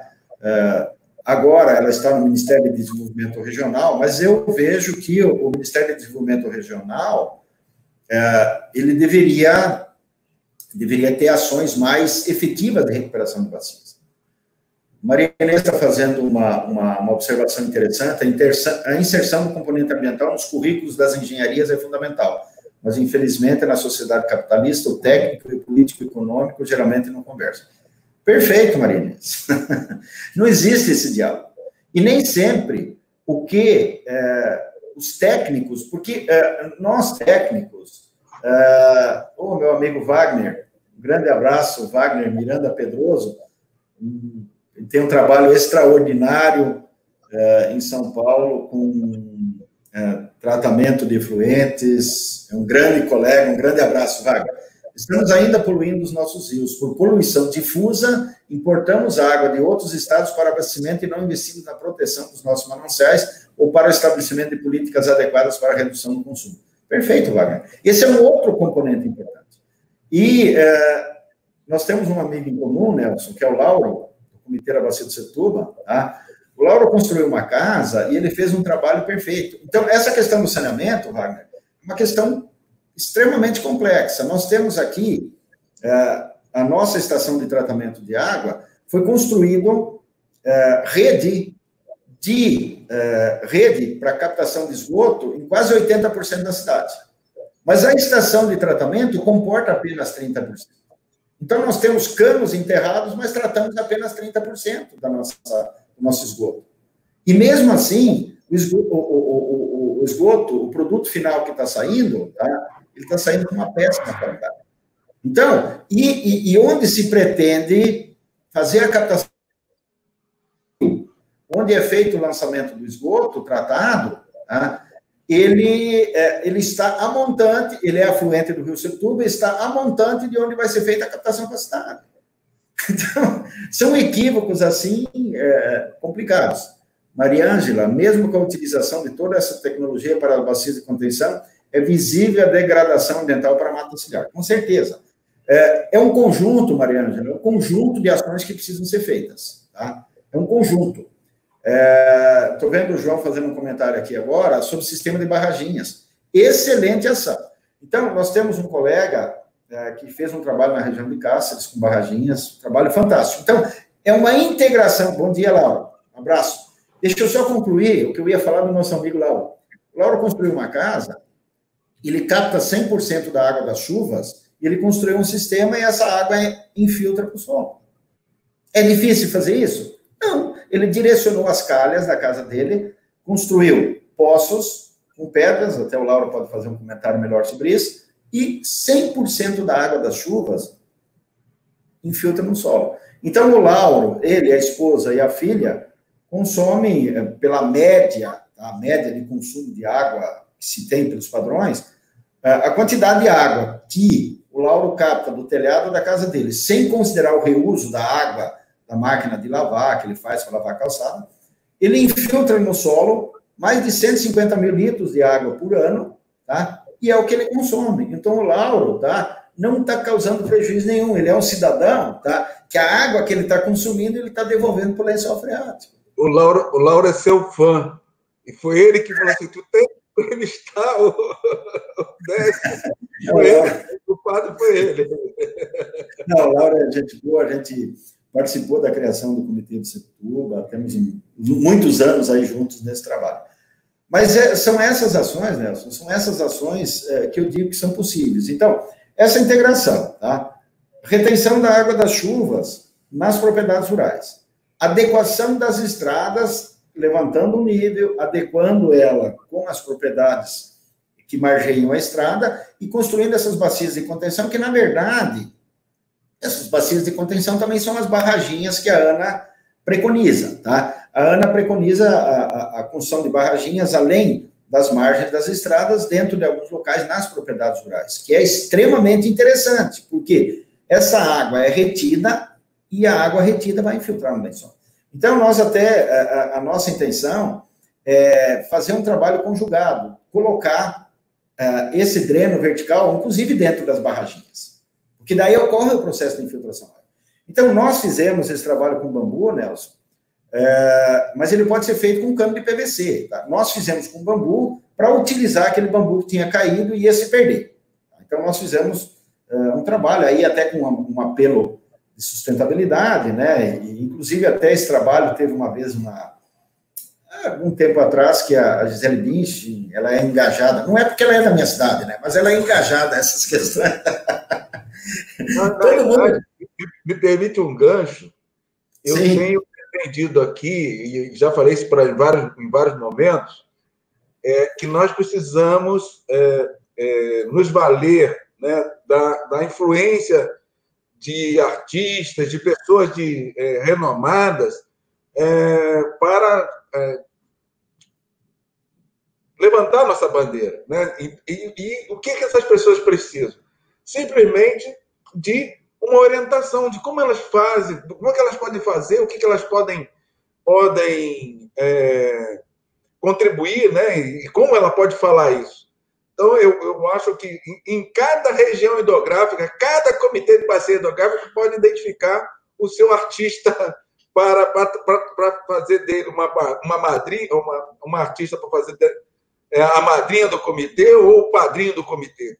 Agora ela está no Ministério de Desenvolvimento Regional, mas eu vejo que o Ministério de Desenvolvimento Regional, ele deveria ter ações mais efetivas de recuperação de bacias. Maria Inês está fazendo uma observação interessante, a inserção do componente ambiental nos currículos das engenharias é fundamental, mas, infelizmente, na sociedade capitalista, o técnico e o político-econômico geralmente não conversam. Perfeito, Maria Inês. Não existe esse diálogo. E nem sempre o que os técnicos, porque nós técnicos, meu amigo Wagner, um grande abraço, Wagner Miranda Pedroso, tem um trabalho extraordinário em São Paulo com tratamento de efluentes, é um grande colega, um grande abraço, Wagner. Estamos ainda poluindo os nossos rios. Por poluição difusa, importamos água de outros estados para abastecimento e não investimos na proteção dos nossos mananciais ou para o estabelecimento de políticas adequadas para a redução do consumo. Perfeito, Wagner. Esse é um outro componente importante. E nós temos um amigo em comum, Nelson, que é o Lauro, do Comitê da Bacia do Setúbal, tá? O Lauro construiu uma casa e ele fez um trabalho perfeito. Então, essa questão do saneamento, Wagner, é uma questão extremamente complexa. Nós temos aqui, a nossa estação de tratamento de água foi construído rede para captação de esgoto em quase 80% da cidade. Mas a estação de tratamento comporta apenas 30%. Então, nós temos canos enterrados, mas tratamos apenas 30% do nosso esgoto. E, mesmo assim, o esgoto, o produto final que está saindo, tá? Ele está saindo com uma péssima qualidade. Então, e onde se pretende fazer a captação, onde é feito o lançamento do esgoto tratado, tá? Ele está a montante, ele é afluente do Rio Setúbal, está a montante de onde vai ser feita a captação para a cidade. Então, são equívocos, assim, complicados. Maria Ângela, mesmo com a utilização de toda essa tecnologia para as bacias de contenção, é visível a degradação ambiental para a mata ciliar. Com certeza. É um conjunto, Maria Ângela, é um conjunto de ações que precisam ser feitas. Tá? É um conjunto. Estou vendo o João fazendo um comentário aqui agora sobre o sistema de barraginhas. Excelente ação. Então, nós temos um colega que fez um trabalho na região de Cáceres com barraginhas, um trabalho fantástico. Então, é uma integração. Bom dia, Lauro. Um abraço. Deixa eu só concluir o que eu ia falar do nosso amigo Lauro. O Lauro construiu uma casa, ele capta 100% da água das chuvas, e ele construiu um sistema e essa água infiltra para o solo. É difícil fazer isso? Não. Ele direcionou as calhas da casa dele, construiu poços com pedras, até o Lauro pode fazer um comentário melhor sobre isso, e 100% da água das chuvas infiltra no solo. Então, o Lauro, ele, a esposa e a filha, consomem, pela média, a média de consumo de água que se tem pelos padrões, a quantidade de água que o Lauro capta do telhado da casa dele, sem considerar o reuso da água da máquina de lavar, que ele faz para lavar a calçada, ele infiltra no solo mais de 150 mil litros de água por ano, tá? E é o que ele consome. Então, o Lauro, tá? Não está causando prejuízo nenhum. Ele é um cidadão, tá? Que a água que ele está consumindo, ele está devolvendo para o lençol freático. O Lauro é seu fã. E foi ele que falou assim, tu tem que entrevistar o Décio. O padre foi ele. Não, o Lauro é gente boa, a gente participou da criação do Comitê de Setúbal, temos muitos anos aí juntos nesse trabalho. Mas são essas ações, Nelson, são essas ações que eu digo que são possíveis. Então, essa integração, tá? Retenção da água das chuvas nas propriedades rurais. Adequação das estradas, levantando o nível, adequando ela com as propriedades que margeiam a estrada e construindo essas bacias de contenção, que, na verdade, essas bacias de contenção também são as barraginhas que a ANA preconiza, tá? A ANA preconiza a construção de barraginhas, além das margens das estradas dentro de alguns locais nas propriedades rurais, que é extremamente interessante, porque essa água é retida e a água retida vai infiltrar no lençol. Então, nós até, a nossa intenção é fazer um trabalho conjugado, colocar esse dreno vertical, inclusive dentro das barraginhas, porque daí ocorre o processo de infiltração. Então, nós fizemos esse trabalho com bambu, Nelson, mas ele pode ser feito com cano de PVC. Tá? Nós fizemos com bambu para utilizar aquele bambu que tinha caído e ia se perder. Então, nós fizemos um trabalho aí até com um apelo de sustentabilidade, né? E, inclusive, até esse trabalho teve uma vez algum tempo atrás, que a Gisele Bündchen, ela é engajada, não é porque ela é da minha cidade, né? Mas ela é engajada nessas questões. Todo mundo... Me permite um gancho. Eu Sim. Tenho defendido aqui, e já falei isso em vários momentos, que nós precisamos nos valer, né, da influência de artistas, de pessoas renomadas, para levantar nossa bandeira. Né? E o que essas pessoas precisam? Simplesmente de uma orientação de como elas fazem, como é que elas podem fazer, o que elas podem contribuir, né? E como ela pode falar isso. Então, eu acho que em cada região hidrográfica, cada comitê de bacia hidrográfica pode identificar o seu artista para fazer dele uma madrinha, uma artista para fazer a madrinha do comitê ou o padrinho do comitê.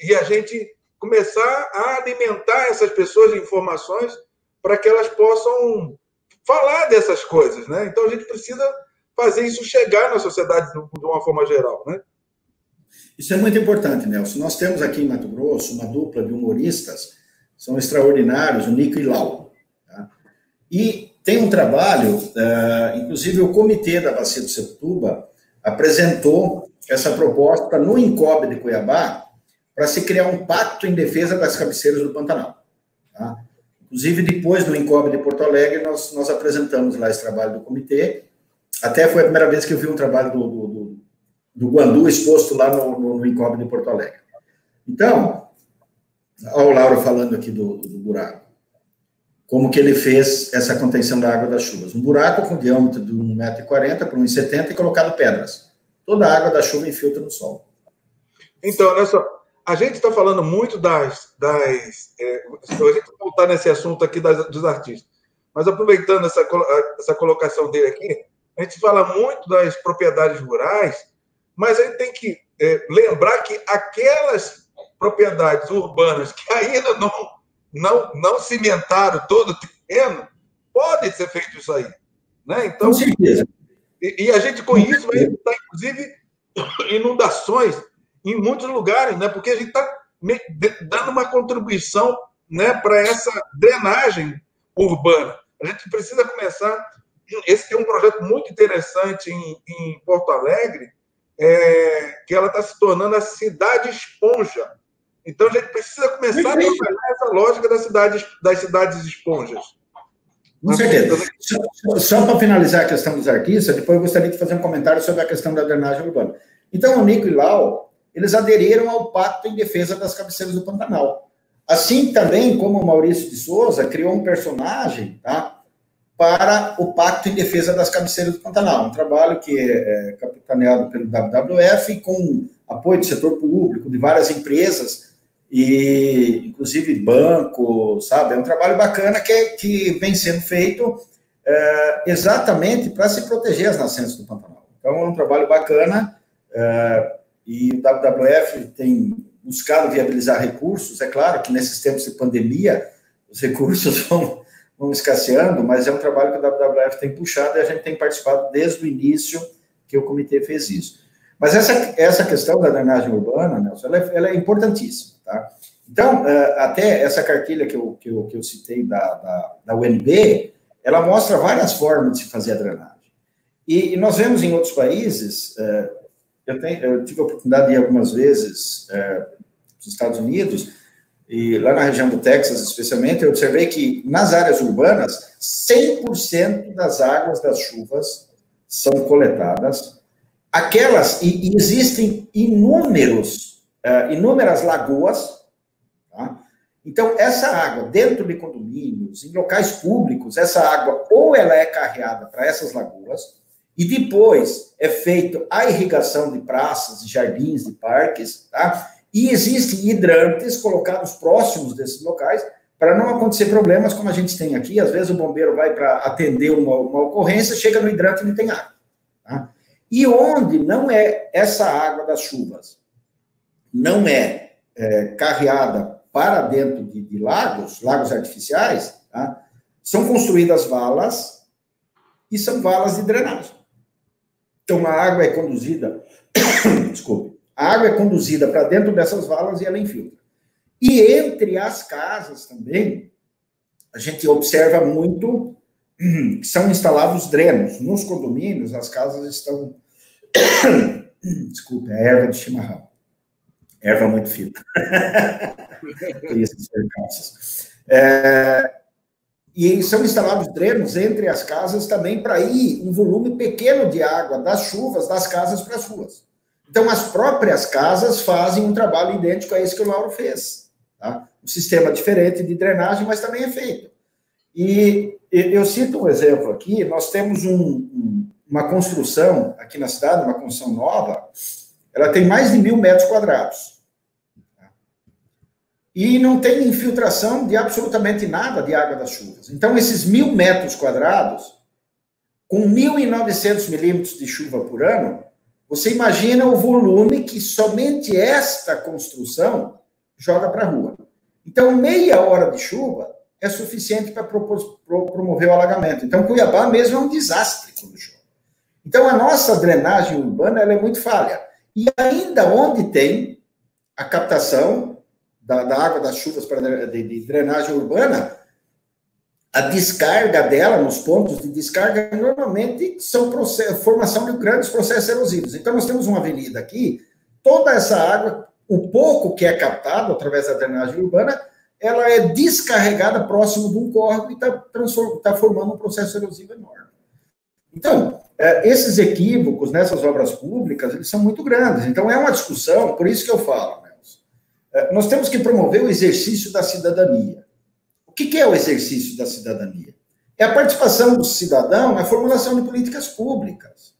E a gente começar a alimentar essas pessoas de informações para que elas possam falar dessas coisas, né? Então, a gente precisa fazer isso chegar na sociedade de uma forma geral, né? Isso é muito importante, Nelson. Nós temos aqui em Mato Grosso uma dupla de humoristas, são extraordinários, o Nico e Lau. Tá? E tem um trabalho, inclusive o Comitê da Bacia do Setuba apresentou essa proposta no INCOB de Cuiabá para se criar um pacto em defesa das cabeceiras do Pantanal. Tá? Inclusive, depois do INCOB de Porto Alegre, nós apresentamos lá esse trabalho do comitê. Até foi a primeira vez que eu vi um trabalho do Guandu exposto lá no INCOB de Porto Alegre. Então, olha o Lauro falando aqui do buraco. Como que ele fez essa contenção da água das chuvas? Um buraco com diâmetro de 1,40 m por 1,70 m e colocado pedras. Toda a água da chuva infiltra no solo. Então, a gente está falando muito a gente vai voltar nesse assunto aqui dos artistas, mas aproveitando essa colocação dele aqui, a gente fala muito das propriedades rurais, mas a gente tem que lembrar que aquelas propriedades urbanas que ainda não cimentaram todo o terreno, pode ser feito isso aí. Né? Então, com certeza. E a gente, com isso, vai evitar, inclusive, inundações em muitos lugares, né? Porque a gente está dando uma contribuição, né, para essa drenagem urbana. A gente precisa começar... Esse é um projeto muito interessante em Porto Alegre, que ela está se tornando a cidade esponja. Então, a gente precisa começar a trabalhar essa lógica das cidades esponjas. Com certeza. Só para finalizar a questão dos artistas, depois eu gostaria de fazer um comentário sobre a questão da drenagem urbana. Então, o Nico e Lau, eles aderiram ao Pacto em Defesa das Cabeceiras do Pantanal. Assim também como o Maurício de Souza criou um personagem, tá, para o Pacto em Defesa das Cabeceiras do Pantanal, um trabalho que é capitaneado pelo WWF, com apoio do setor público, de várias empresas, e inclusive banco, sabe? É um trabalho bacana que vem sendo feito exatamente para se proteger as nascentes do Pantanal. Então, é um trabalho bacana, e o WWF tem buscado viabilizar recursos. É claro que nesses tempos de pandemia os recursos vão escasseando, mas é um trabalho que o WWF tem puxado e a gente tem participado desde o início que o comitê fez isso. Mas essa questão da drenagem urbana, Nelson, ela é importantíssima. Tá? Então, até essa cartilha que eu citei da UNB, ela mostra várias formas de se fazer a drenagem. E nós vemos em outros países... Eu tive a oportunidade de ir algumas vezes nos Estados Unidos, e lá na região do Texas, especialmente, eu observei que nas áreas urbanas, 100% das águas das chuvas são coletadas e existem inúmeras lagoas, tá? Então, essa água dentro de condomínios, em locais públicos, essa água ou ela é carreada para essas lagoas, e depois é feita a irrigação de praças, de jardins, de parques, tá? E existem hidrantes colocados próximos desses locais para não acontecer problemas como a gente tem aqui. Às vezes o bombeiro vai para atender uma ocorrência, chega no hidrante e não tem água, tá? E onde não é essa água das chuvas, não é carreada para dentro de lagos artificiais, tá? São construídas valas e são valas de drenagem. Então, a água é conduzida, desculpe, a água é conduzida para dentro dessas valas e ela infiltra. E entre as casas também, a gente observa muito que são instalados drenos. Nos condomínios, as casas estão... Desculpe, a erva de chimarrão. Erva muito fina. E são instalados drenos entre as casas também para ir um volume pequeno de água das chuvas, das casas para as ruas. Então, as próprias casas fazem um trabalho idêntico a esse que o Lauro fez. Tá? Um sistema diferente de drenagem, mas também é feito. E eu cito um exemplo aqui, nós temos uma construção aqui na cidade, uma construção nova, ela tem mais de 1.000 metros quadrados. E não tem infiltração de absolutamente nada de água das chuvas. Então, esses 1.000 metros quadrados, com 1.900 milímetros de chuva por ano, você imagina o volume que somente esta construção joga para a rua. Então, meia hora de chuva é suficiente para promover o alagamento. Então, Cuiabá mesmo é um desastre quando chove. Então, a nossa drenagem urbana ela é muito falha. E ainda onde tem a captação da água das chuvas de drenagem urbana, a descarga dela, nos pontos de descarga, normalmente são formação de grandes processos erosivos. Então, nós temos uma avenida aqui, toda essa água, o pouco que é captado através da drenagem urbana, ela é descarregada próximo de um córrego e está formando um processo erosivo enorme. Então, esses equívocos nessas obras públicas, eles são muito grandes. Então, é uma discussão, por isso que eu falo, Nelson, nós temos que promover o exercício da cidadania. O que é o exercício da cidadania? É a participação do cidadão na formulação de políticas públicas.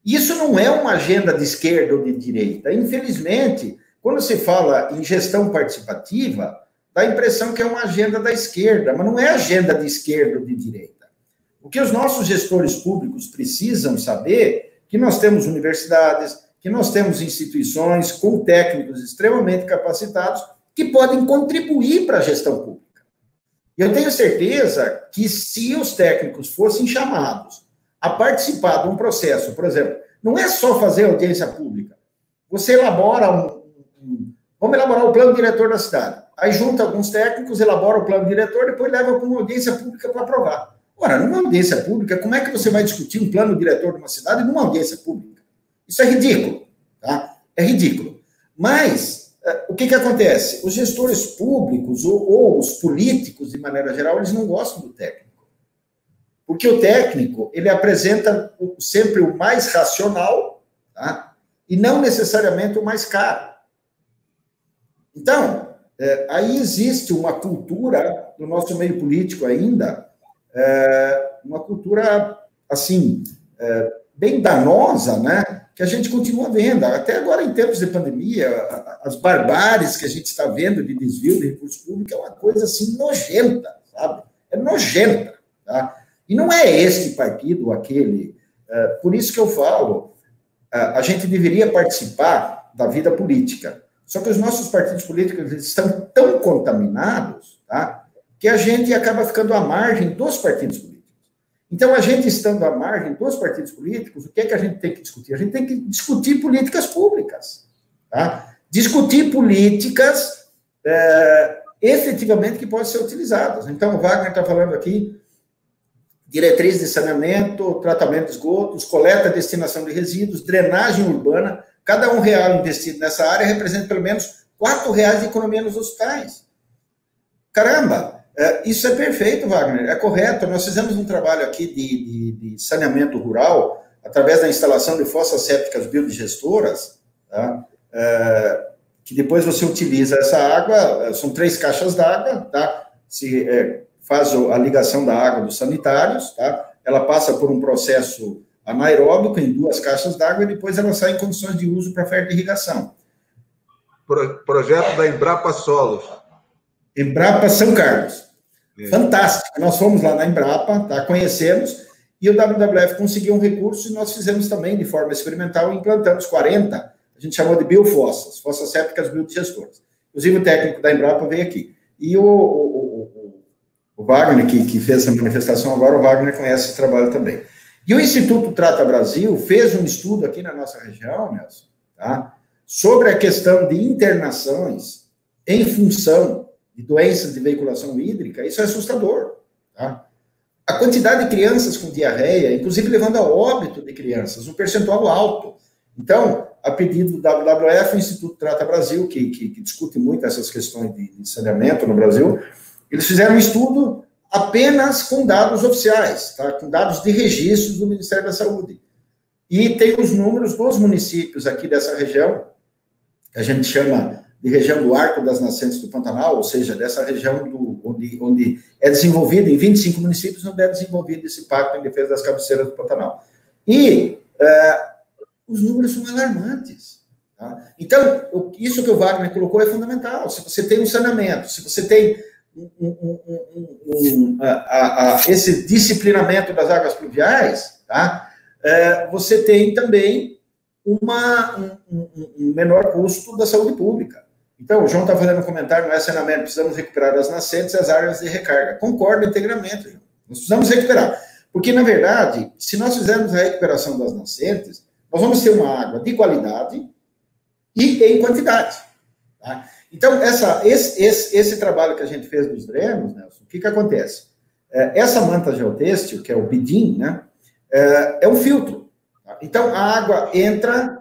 Isso não é uma agenda de esquerda ou de direita. Infelizmente, quando se fala em gestão participativa, dá a impressão que é uma agenda da esquerda, mas não é agenda de esquerda ou de direita. O que os nossos gestores públicos precisam saber é que nós temos universidades, que nós temos instituições com técnicos extremamente capacitados que podem contribuir para a gestão pública. E eu tenho certeza que se os técnicos fossem chamados a participar de um processo, por exemplo, não é só fazer audiência pública. Você elabora vamos elaborar o plano diretor da cidade. Aí junta alguns técnicos, elabora o plano diretor, depois leva para uma audiência pública para aprovar. Ora, numa audiência pública, como é que você vai discutir um plano diretor de uma cidade numa audiência pública? Isso é ridículo, tá? É ridículo. Mas, o que acontece? Os gestores públicos ou os políticos, de maneira geral, eles não gostam do técnico. Porque o técnico, ele apresenta sempre o mais racional, tá? E não necessariamente o mais caro. Então, aí existe uma cultura do nosso meio político ainda, uma cultura, assim, bem danosa, né? Que a gente continua vendo. Até agora, em tempos de pandemia, as barbáries que a gente está vendo de desvio de recursos públicos é uma coisa, assim, nojenta, sabe? É nojenta, tá? E não é este partido ou aquele. Por isso que eu falo, a gente deveria participar da vida política. Só que os nossos partidos políticos estão tão contaminados, tá, que a gente acaba ficando à margem dos partidos políticos. Então, a gente estando à margem dos partidos políticos, o que é que a gente tem que discutir? A gente tem que discutir políticas públicas. Tá? Discutir políticas efetivamente que podem ser utilizadas. Então, o Wagner está falando aqui, diretriz de saneamento, tratamento de esgotos, coleta e destinação de resíduos, drenagem urbana. Cada R$1 investido nessa área representa pelo menos R$4 de economia nos hospitais. Caramba, isso é perfeito, Wagner, é correto. Nós fizemos um trabalho aqui de saneamento rural, através da instalação de fossas sépticas biodigestoras, tá? Que depois você utiliza essa água, são 3 caixas d'água, tá? Faz a ligação da água dos sanitários, tá? Ela passa por um processo anaeróbico em 2 caixas d'água e depois ela sai em condições de uso para fertirrigação. Projeto da Embrapa Solos. Embrapa São Carlos. Fantástico. Nós fomos lá na Embrapa, tá? Conhecemos, e o WWF conseguiu um recurso e nós fizemos também de forma experimental, implantamos 40, a gente chamou de biofossas, fossas sépticas biodigestoras. Inclusive o técnico da Embrapa veio aqui. E o Wagner, que fez essa manifestação agora, o Wagner conhece esse trabalho também. E o Instituto Trata Brasil fez um estudo aqui na nossa região, Nelson, tá? Sobre a questão de internações em função de doenças de veiculação hídrica. Isso é assustador, tá? A quantidade de crianças com diarreia, inclusive levando a óbito de crianças, um percentual alto. Então, a pedido do WWF, o Instituto Trata Brasil, que discute muito essas questões de saneamento no Brasil, eles fizeram um estudo apenas com dados oficiais, tá? Com dados de registros do Ministério da Saúde. E tem os números dos municípios aqui dessa região, que a gente chama de região do Arco das Nascentes do Pantanal, ou seja, dessa região onde é desenvolvido, em 25 municípios, onde é desenvolvido esse pacto em defesa das cabeceiras do Pantanal. E os números são alarmantes. Tá? Então, isso que o Wagner colocou é fundamental. Se você tem um saneamento, se você tem esse disciplinamento das águas pluviais, tá? Você tem também um menor custo da saúde pública. Então, o João está fazendo um comentário, não é saneamento, precisamos recuperar as nascentes e as áreas de recarga. Concordo integralmente, João. Nós precisamos recuperar. Porque, na verdade, se nós fizermos a recuperação das nascentes, nós vamos ter uma água de qualidade e em quantidade. Tá? Então, esse trabalho que a gente fez dos drenos, Nelson, o que acontece? Essa manta geotêxtil, que é o bidim, né, é um filtro. Tá? Então, a água entra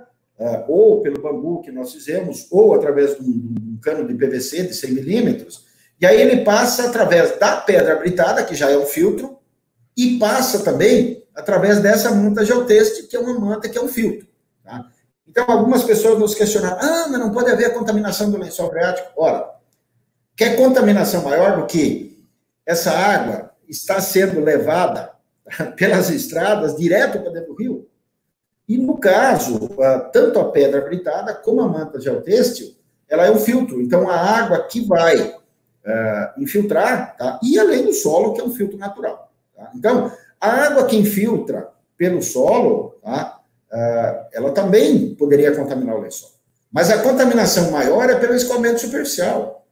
ou pelo bambu que nós fizemos, ou através de um cano de PVC de 100 milímetros, e aí ele passa através da pedra britada, que já é um filtro, e passa também através dessa manta geotêxtil, que é uma manta que é um filtro. Tá? Então, algumas pessoas nos questionaram, mas não pode haver a contaminação do lençol freático? Ora, quer contaminação maior do que essa água está sendo levada pelas estradas direto para dentro do rio? E, no caso, tanto a pedra britada como a manta geotêxtil, ela é um filtro. Então, a água que vai infiltrar, tá? E além do solo, que é um filtro natural. Tá? Então, a água que infiltra pelo solo, tá? Ela também poderia contaminar o lençol. Mas a contaminação maior é pelo escoamento superficial.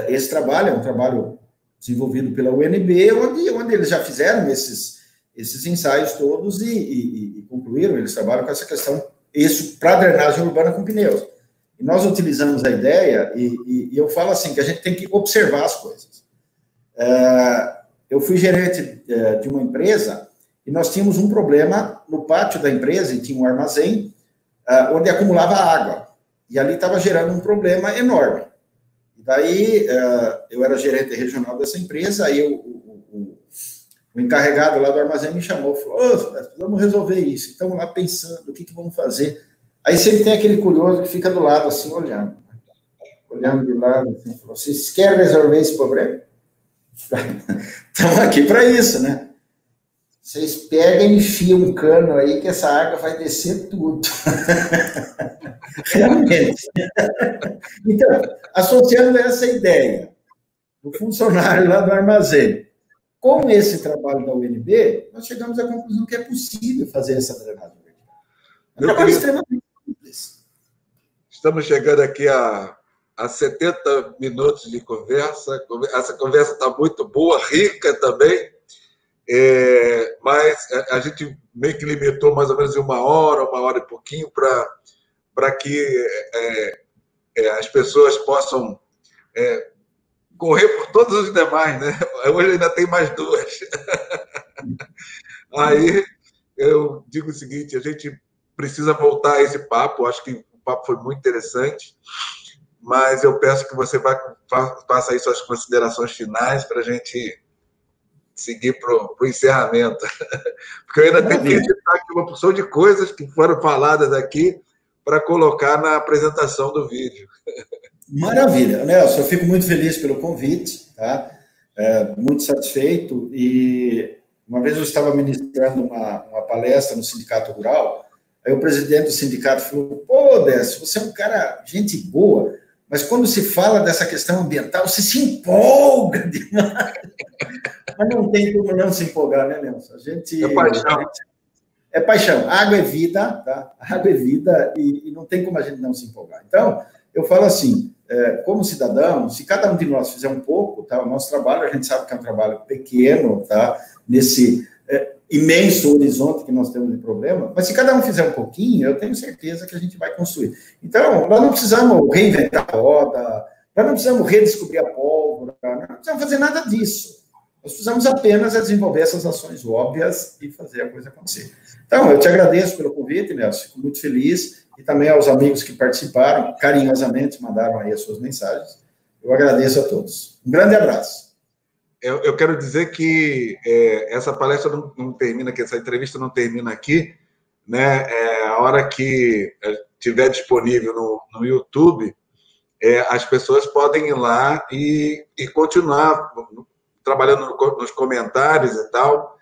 Esse trabalho é um trabalho desenvolvido pela UNB, onde eles já fizeram esses ensaios todos e concluíram, eles trabalham com essa questão, isso para drenagem urbana com pneus. E nós utilizamos a ideia, e eu falo assim, que a gente tem que observar as coisas. Eu fui gerente de uma empresa, e nós tínhamos um problema no pátio da empresa, e tinha um armazém, onde acumulava água, e ali estava gerando um problema enorme. E daí, eu era gerente regional dessa empresa, aí o encarregado lá do armazém me chamou, falou, vamos resolver isso. Estamos lá pensando, o que vamos fazer? Aí sempre tem aquele curioso que fica do lado, assim, olhando de lado, assim, falou, vocês querem resolver esse problema? Estamos aqui para isso, né? Vocês pegam e enfiam um cano aí que essa água vai descer tudo. Realmente. Então, associando essa ideia do funcionário lá do armazém com esse trabalho da UNB, nós chegamos à conclusão que é possível fazer essa drenagem vertical. É um trabalho extremamente simples. Estamos chegando aqui a 70 minutos de conversa. Essa conversa está muito boa, rica também. Mas a gente meio que limitou mais ou menos em uma hora e pouquinho, para que as pessoas possam correr por todos os demais, né? Hoje ainda tem mais 2. Aí eu digo o seguinte, a gente precisa voltar a esse papo, acho que o papo foi muito interessante, mas eu peço que você faça aí suas considerações finais para a gente seguir para o encerramento. Porque eu ainda tenho que editar aqui uma porção de coisas que foram faladas aqui para colocar na apresentação do vídeo. Maravilha. Nelson, eu fico muito feliz pelo convite, tá? Muito satisfeito. E uma vez eu estava ministrando uma palestra no Sindicato Rural, aí o presidente do sindicato falou: pô, Décio, você é um cara, gente boa, mas quando se fala dessa questão ambiental, você se empolga demais. Mas não tem como não se empolgar, né, Nelson? É paixão. É paixão. Água é vida, tá? Água é vida e não tem como a gente não se empolgar. Então, eu falo assim, como cidadão, se cada um de nós fizer um pouco, tá? O nosso trabalho, a gente sabe que é um trabalho pequeno, tá? Nesse imenso horizonte que nós temos de problema, mas se cada um fizer um pouquinho, eu tenho certeza que a gente vai construir. Então, nós não precisamos reinventar a roda, nós não precisamos redescobrir a pólvora, nós não precisamos fazer nada disso. Nós precisamos apenas desenvolver essas ações óbvias e fazer a coisa acontecer. Então, eu te agradeço pelo convite, Nelson, fico muito feliz, e também aos amigos que participaram, carinhosamente mandaram aí as suas mensagens. Eu agradeço a todos. Um grande abraço. Eu quero dizer que essa palestra não termina aqui, essa entrevista não termina aqui, né? A hora que estiver disponível no YouTube, as pessoas podem ir lá e continuar trabalhando nos comentários e tal.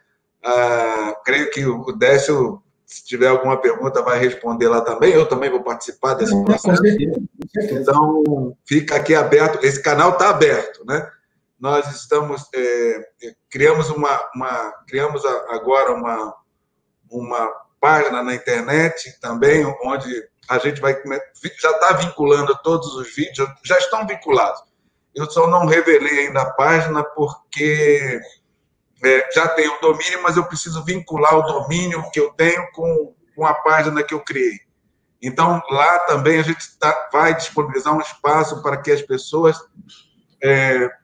Creio que o Décio, se tiver alguma pergunta, vai responder lá também. Eu também vou participar desse processo. Então, fica aqui aberto. Esse canal está aberto, né? Nós estamos criamos agora uma página na internet também, onde a gente já está vinculando todos os vídeos, já estão vinculados. Eu só não revelei ainda a página porque já tenho o domínio, mas eu preciso vincular o domínio que eu tenho com a página que eu criei. Então, lá também a gente vai disponibilizar um espaço para que as pessoas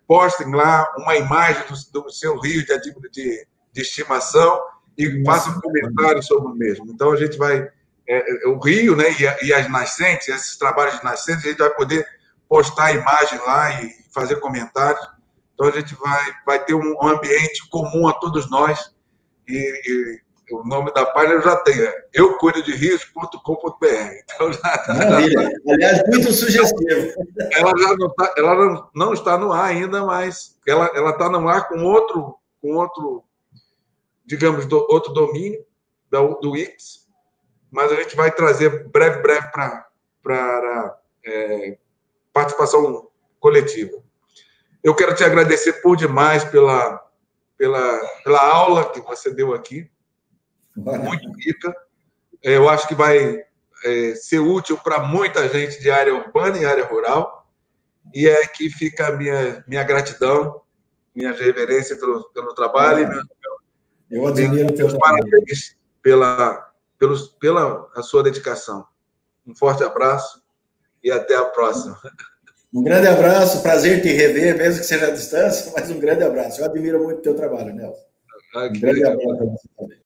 postem lá uma imagem do seu rio de estimação e façam comentários sobre o mesmo. Então, a gente vai... o rio, né, e as nascentes, esses trabalhos de nascentes, a gente vai poder postar a imagem lá e fazer comentários. Então, a gente vai ter um ambiente comum a todos nós. E o nome da página eu já tenho, eucuidoderios.com.br. Então, maravilha. Aliás, muito sugestivo. Ela não está no ar ainda, mas ela está no ar com outro, digamos, outro domínio do Wix, mas a gente vai trazer breve para participação coletiva. Eu quero te agradecer por demais pela aula que você deu aqui, muito rica. Eu acho que vai ser útil para muita gente de área urbana e área rural, e aqui fica a minha gratidão, minha reverência pelo trabalho. Eu admiro o teu trabalho. Parabéns pela a sua dedicação. Um forte abraço e até a próxima. Um grande abraço, prazer te rever, mesmo que seja à distância, mas um grande abraço. Eu admiro muito o teu trabalho, Nelson. Um grande abraço para você também.